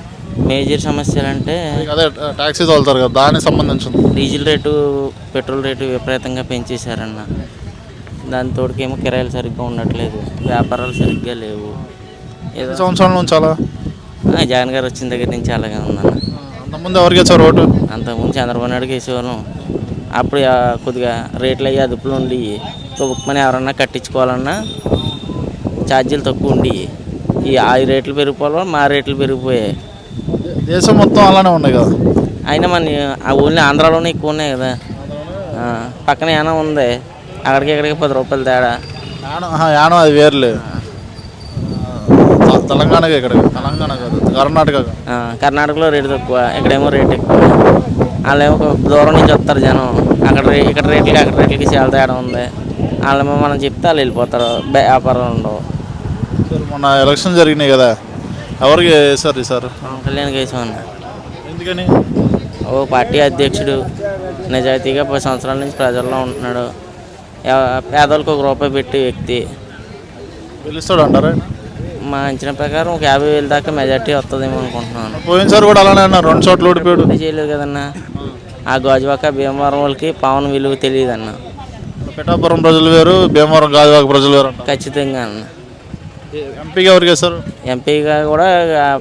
మేజర్ సమస్యలు అంటే అదే ట్యాక్సీ తోలుతారు కదా, దానికి సంబంధించింది. డీజిల్ రేటు, పెట్రోల్ రేటు విపరీతంగా పెంచేశారన్న. దాని తోడుకేమో కిరాయిలు సరిగ్గా ఉండట్లేదు, వ్యాపారాలు సరిగ్గా లేవు. ఎన్ని సంవత్సరాల నుంచి అలా? జగన్ గారు వచ్చిన దగ్గర నుంచి అలాగే ఉందన్న. అంతకుముందు ఎవరికి ఇచ్చారు ఓటు? అంతకుముందు చంద్రబాబు నాయుడుకి వేసేవాళ్ళం. అప్పుడు కొద్దిగా రేట్లు అయ్యి అదుపులో ఉండి బుక్మని ఎవరన్నా కట్టించుకోవాలన్నా ఛార్జీలు తక్కువ ఉండి ఆ రేట్లు పెరిగిపోవాలి, మా రేట్లు పెరిగిపోయాయి. దేశం మొత్తం అలానే ఉన్నాయి కదా. అయినా మన ఓన్లీ ఆంధ్రాలోనే ఎక్కువ ఉన్నాయి కదా. పక్కన యానం ఉంది, అక్కడికి ఇక్కడికి 10 రూపాయలు తేడా. యానం అది వేర్లే. తెలంగాణకి ఇక్కడ, తెలంగాణ కాదు కర్ణాటక. కర్ణాటకలో రేటు తక్కువ, ఇక్కడేమో రేట్ ఎక్కువ. వాళ్ళేమో దూరం నుంచి వస్తారు జనం. ఇక్కడ రేట్లకి అక్కడ రేట్లకి చాలా తేడా ఉంది. వాళ్ళేమో మనం చెప్తే వాళ్ళు వెళ్ళిపోతారు, వ్యాపారం ఉండవు. మొన్న ఎలక్షన్ జరిగినాయి కదా, ఎవరికి వేసారు సార్? కళ్యాణ్ కేశవన్న. ఎందుకని? ఓ పార్టీ అధ్యక్షుడు, నిజాయితీగా 10 సంవత్సరాల నుంచి ప్రజల్లో ఉంటున్నాడు. పేదలకు ₹1 పెట్టి వ్యక్తి. గెలుస్తాడు అంటారా? మా అంచనా ప్రకారం ఒక 50,000 దాకా మెజార్టీ వస్తుందేమో అనుకుంటున్నాను. పోయినసారి కూడా అలానే అన్నారు, 2 చోట్ల ఓడిపోయాడు. చేయలేదు కదన్నా. ఆ గాజువాక భీమవరం వాళ్ళకి పవన్ విలువ తెలియదు అన్న. పిఠాపురం ప్రజలు వేరు, భీమవరం గాజువాక ప్రజలు వేరు. ఖచ్చితంగా అన్న. ఎంపీగా ఎవరికి వేస్తారు? ఎంపీగా కూడా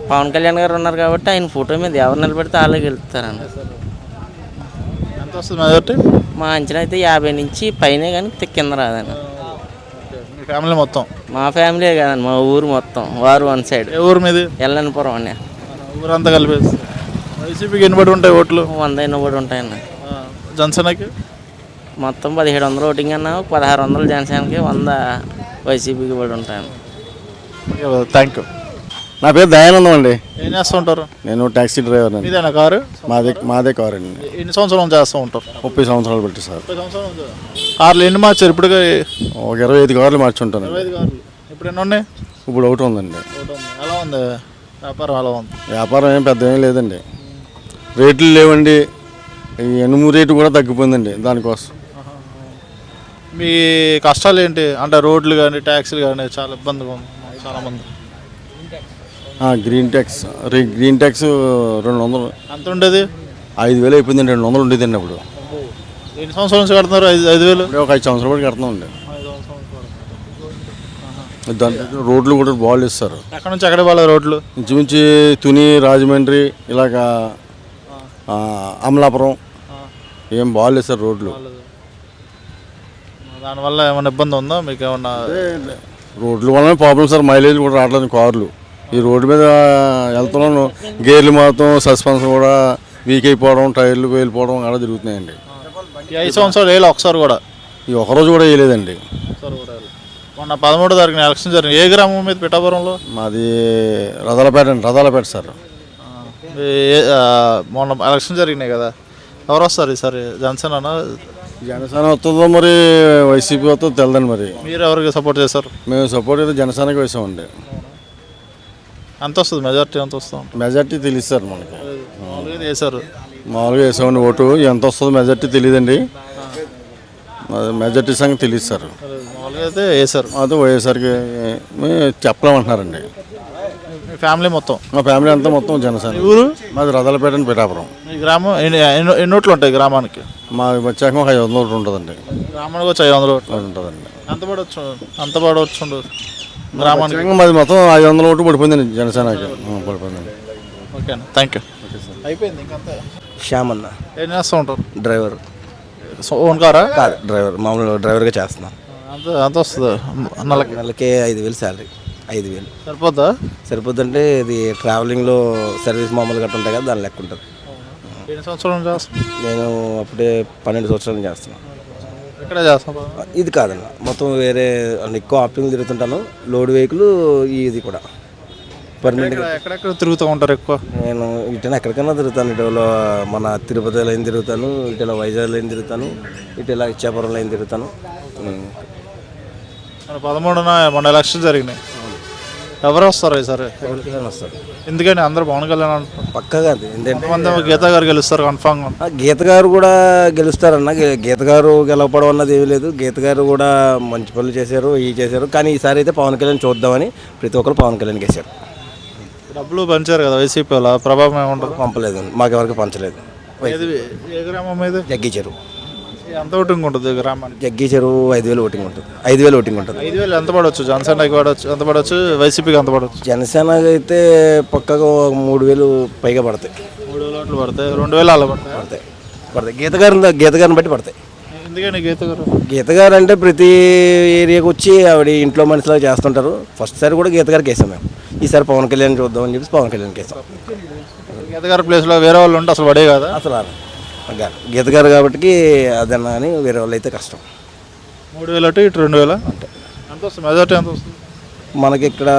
పవన్ కళ్యాణ్ గారు ఉన్నారు కాబట్టి ఆయన ఫోటో మీద ఎవరు నిలబెడితే వాళ్ళకి వెళ్తారన్న. ఎంత వస్తుంది మెజార్టీ? మా అంచనా అయితే 50 నుంచి పైనే, కానీ కింద రాదన్న. మీ ఫ్యామిలీ మొత్తం? మా ఫ్యామిలీ కాదన్న, మా ఊరు మొత్తం. వారు 1 సైడ్. ఏ ఊరు మీది? ఎల్లనపురం అన్న. ఊరంతా కలిపి వైసీపీకి ఎన్ని పడి ఉంటాయి ఓట్లు? 100 ఎన్నబడి ఉంటాయన్న. జనసేనకి మొత్తం 1700 ఓటింగ్ అన్న, 1600 జనసేనకి, 100 వైసీపీకి పడి ఉంటాయన్న. Thank you. నా పేరు దయానందం అండి. ఏం చేస్తూ ఉంటారు? నేను ట్యాక్సీ డ్రైవర్ అండి. మీదేనా కారు? మాదే కారు అండి. ఎన్ని సంవత్సరాల నుంచి చేస్తూ ఉంటారు? 30 సంవత్సరాలు బట్టి సార్. 30 సంవత్సరాల నుంచి. కార్లు ఎన్ని మార్చారు ఇప్పుడు? ఒక 25 కార్లు మార్చుంటాను. 25 కార్లు. ఇప్పుడు ఎన్ని ఉన్నాయి? ఇప్పుడు ఒకటి ఉందండి. ఎలా ఉంది వ్యాపారం? ఎలా ఉంది వ్యాపారం? ఏం పెద్ద ఏం లేదండి, రేట్లు లేవండి. ఈ ఎనుము రేటు కూడా తగ్గిపోయిందండి. దానికోసం మీ కష్టాలు ఏంటి? అంటే రోడ్లు కానీ ట్యాక్సీలు కానీ చాలా ఇబ్బందిగా ఉంది చాలామంది. గ్రీన్ ట్యాక్స్ 200 ఎంత ఉండేది? 5,000 అయిపోయిందండి. 200 ఉండేదండి అప్పుడు. ఎన్ని సంవత్సరాల నుంచి కడుతున్నారు? 5,000? ఒక 5 సంవత్సరాలు బట్టి కడుతున్నామండి. దాంట్లో రోడ్లు కూడా బాగాలేదు సార్. ఎక్కడ నుంచి ఎక్కడ వాళ్ళ రోడ్లు? ఇంచుమించి తుని, రాజమండ్రి, ఇలాగా అమలాపురం ఏం బాగాలేదు సార్ రోడ్లు. దానివల్ల ఏమైనా ఇబ్బంది ఉందా మీకు? ఏమన్నా రోడ్ల వల్లనే ప్రాబ్లం సార్. మైలేజ్ కూడా రావట్లేదు కార్లు. ఈ రోడ్డు మీద వెళ్తున్నాను, గేర్లు మాత్రం, సస్పెన్షన్ కూడా వీక్ అయిపోవడం, టైర్లు వెళ్ళిపోవడం అలా జరుగుతున్నాయండి. ఈ 5 సంవత్సరాలు వేయాలి ఒకసారి కూడా? ఈ ఒకరోజు కూడా వేయలేదండి. మొన్న 13వ తారీఖున ఎలక్షన్ జరిగింది. ఏ గ్రామం మీద? పిఠాపురంలో. మాది రథాలపేట సార్. మొన్న ఎలక్షన్ జరిగినాయి కదా, ఎవరు వస్తారు ఈసారి? జనసేన వస్తుందో మరి వైసీపీ వస్తుందో తెలదండి. మరి మీరు ఎవరికి సపోర్ట్ చేస్తారు? మేము సపోర్ట్ అయితే జనసేనకి వేసామండి. ఎంత వస్తుంది మెజార్టీ? ఎంత వస్తుంది మెజార్టీ తెలియదు సార్ మనకి. వేసారు మామూలుగా వేసామండి ఓటు. ఎంత వస్తుందో మెజార్టీ తెలియదండి. మెజార్టీ సంగతి తెలియదు సార్. మామూలుగా అయితే వేసారు. అదే వైఎస్ఆర్కి చెప్పలేమంటున్నారండి. మీ ఫ్యామిలీ మొత్తం? మా ఫ్యామిలీ అంతా మొత్తం జనసేన. ఊరు మాది రథాలపేట అని పిఠాపురం. ఈ గ్రామం ఎన్ని ఓట్లు ఉంటాయి గ్రామానికి? మా వచ్చాక ఒక 500 ఓట్లు ఉంటుందండి. గ్రామానికి వచ్చి 500 ఓట్లు ఉంటుందండి. అంత పడవచ్చు గ్రామానికి? మాది మొత్తం 500 ఓట్లు పడిపోయిందండి జనసేనకి. పడిపోయిందండి. ఓకే అన్న, థ్యాంక్ యూ. అయిపోయింది ఇంకంతా. శ్యామన్న. ఏం చేస్తూ ఉంటారు? డ్రైవర్. ఓన్ కారా? కాదు, డ్రైవర్. మామూలు డ్రైవర్గా చేస్తున్నాం. అంత వస్తుంది నెలకి 5,000 శాలరీ. 5,000 సరిపోద్దా? సరిపోద్దంటే ఇది ట్రావెలింగ్లో సర్వీస్ మామూలు గట్ట ఉంటాయి కదా, దాని లెక్క ఉంటుంది. ఎన్ని సంవత్సరాలు చేస్తాను? నేను అప్పుడే 12 సంవత్సరాలు చేస్తున్నాను. ఇక్కడే చేస్తాను. ఇది కాదన్న, మొత్తం వేరే ఎక్కువ ఆప్టింగ్ తిరుగుతుంటాను. లోడ్ వెహికల్ ఇది కూడా పర్మనెంట్గా. ఎక్కడెక్కడ తిరుగుతూ ఉంటారు ఎక్కువ? నేను ఇటైనా ఎక్కడికైనా తిరుగుతాను. ఇటీవల మన తిరుపతి లైన్ తిరుగుతాను, ఇటీవల వైజాగ్ లైన్ తిరుగుతాను, ఇటీవల ఇచ్చాపురం లైన్ తిరుగుతాను. 13న మొన్న ఎలక్షన్ జరిగినాయి. ఎవరు వస్తారు ఈసారి? వస్తారు. ఎందుకని అందరూ పవన్ కళ్యాణ్ అంటారు? పక్కగా ఎందుకంటే గీత గారు గెలుస్తారు కన్ఫామ్. గీత గారు కూడా గెలుస్తారన్న. గీత గారు గెలవపడం అన్నది ఏమీ లేదు. గీత గారు కూడా మంచి పనులు చేశారు, చేశారు. కానీ ఈసారి అయితే పవన్ కళ్యాణ్ చూద్దామని ప్రతి ఒక్కరు పవన్ కళ్యాణ్ వేశారు. డబ్బులు పంచారు కదా వైసీపీ వాళ్ళ ప్రభావం ఏముంటుంది? పంపలేదు, మాకెవరికి పంచలేదు. ఏ గ్రామం మీద? జగ్గిచ్చారు. ఎంత ఓటింగ్ ఉంటుంది గ్రామానికి? జగ్గి చెరువు 5,000 ఓటింగ్ ఉంటుంది. 5,000 ఓటింగ్ ఉంటుంది. 5,000 ఎంత పడవచ్చు? జనసేనకి పడవచ్చు ఎంత పడవచ్చు? వైసీపీకి ఎంత పడవచ్చు? జనసేనకి అయితే పక్కగా 3,000 పైగా పడతాయి. 3,000 ఓట్లు పడతాయి. 2,000 అలా పడతాయి. పడతాయి. గీత గారిని బట్టి పడతాయి. ఎందుకని గీత గారు? గీత గారు అంటే ప్రతి ఏరియాకి వచ్చి ఆవిడ ఇంట్లో మనిషిలా చేస్తుంటారు. ఫస్ట్ సారి కూడా గీత గారికి వేసాం మేము. ఈసారి పవన్ కళ్యాణ్ చూద్దామని చెప్పి పవన్ కళ్యాణ్కి వేసాం. గీత గారి ప్లేస్లో వేరే వాళ్ళు ఉంటే అసలు పడే కదా. అసలు గీత గారు కాబట్టి అదన్నా అని వేరే వాళ్ళు అయితే కష్టం. 3,000 అటు ఇటు 2,000 ఎంత వస్తుంది? మెజార్టీ ఎంత వస్తుంది? మనకి ఇక్కడ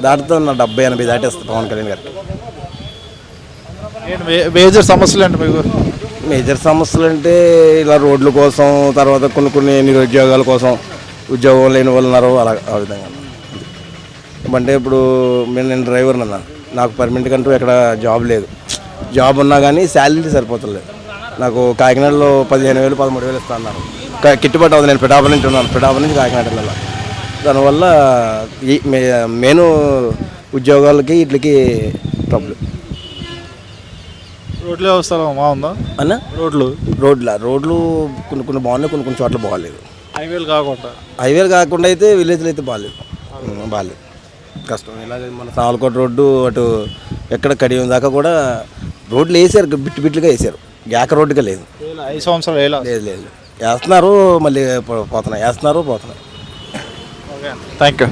దాటుతున్న 70-80 దాటేస్తుంది పవన్ కళ్యాణ్ గారికి. మేజర్ సమస్యలు ఏంటి మీకు? మేజర్ సమస్యలు అంటే ఇలా రోడ్ల కోసం, తర్వాత కొన్ని నిరుద్యోగాల కోసం, ఉద్యోగం లేని వాళ్ళు ఉన్నారు, అలా ఆ విధంగా. అంటే ఇప్పుడు నేను డ్రైవర్ అన్నా, నాకు పర్మనెంట్ కంటూ ఎక్కడ జాబ్ లేదు. జాబ్ ఉన్నా కానీ శాలరీ సరిపోతలేదు. నాకు కాకినాడలో 15,000 13,000 ఇస్తా అన్నారు. గిట్టుబాటు అవుతుంది. నేను పిఠాపురం నుంచి ఉన్నాను. పిఠాపురం నుంచి కాకినాడ వెళ్ళాలి. దానివల్ల ఈ మెయిన్ ఉద్యోగాలకి వీటికి ట్రబుల్. రోడ్ల వ్యవస్థ బాగుందా అన్న? రోడ్లు కొన్ని బాగున్నాయి, కొన్ని చోట్ల బాగాలేదు. హైవేలు కాకుండా అయితే విలేజ్లో అయితే బాగాలేదు. కష్టం. ఇలాగే మన సావలకోట రోడ్డు అటు ఎక్కడ కడియం దాకా కూడా రోడ్లు వేసారు, బిట్టుగా వేసారు. గ్యాక రోడ్డుగా లేదు. 5 సంవత్సరాలు లేదు. వేస్తున్నారు, మళ్ళీ పోతున్నాయి. Thank you.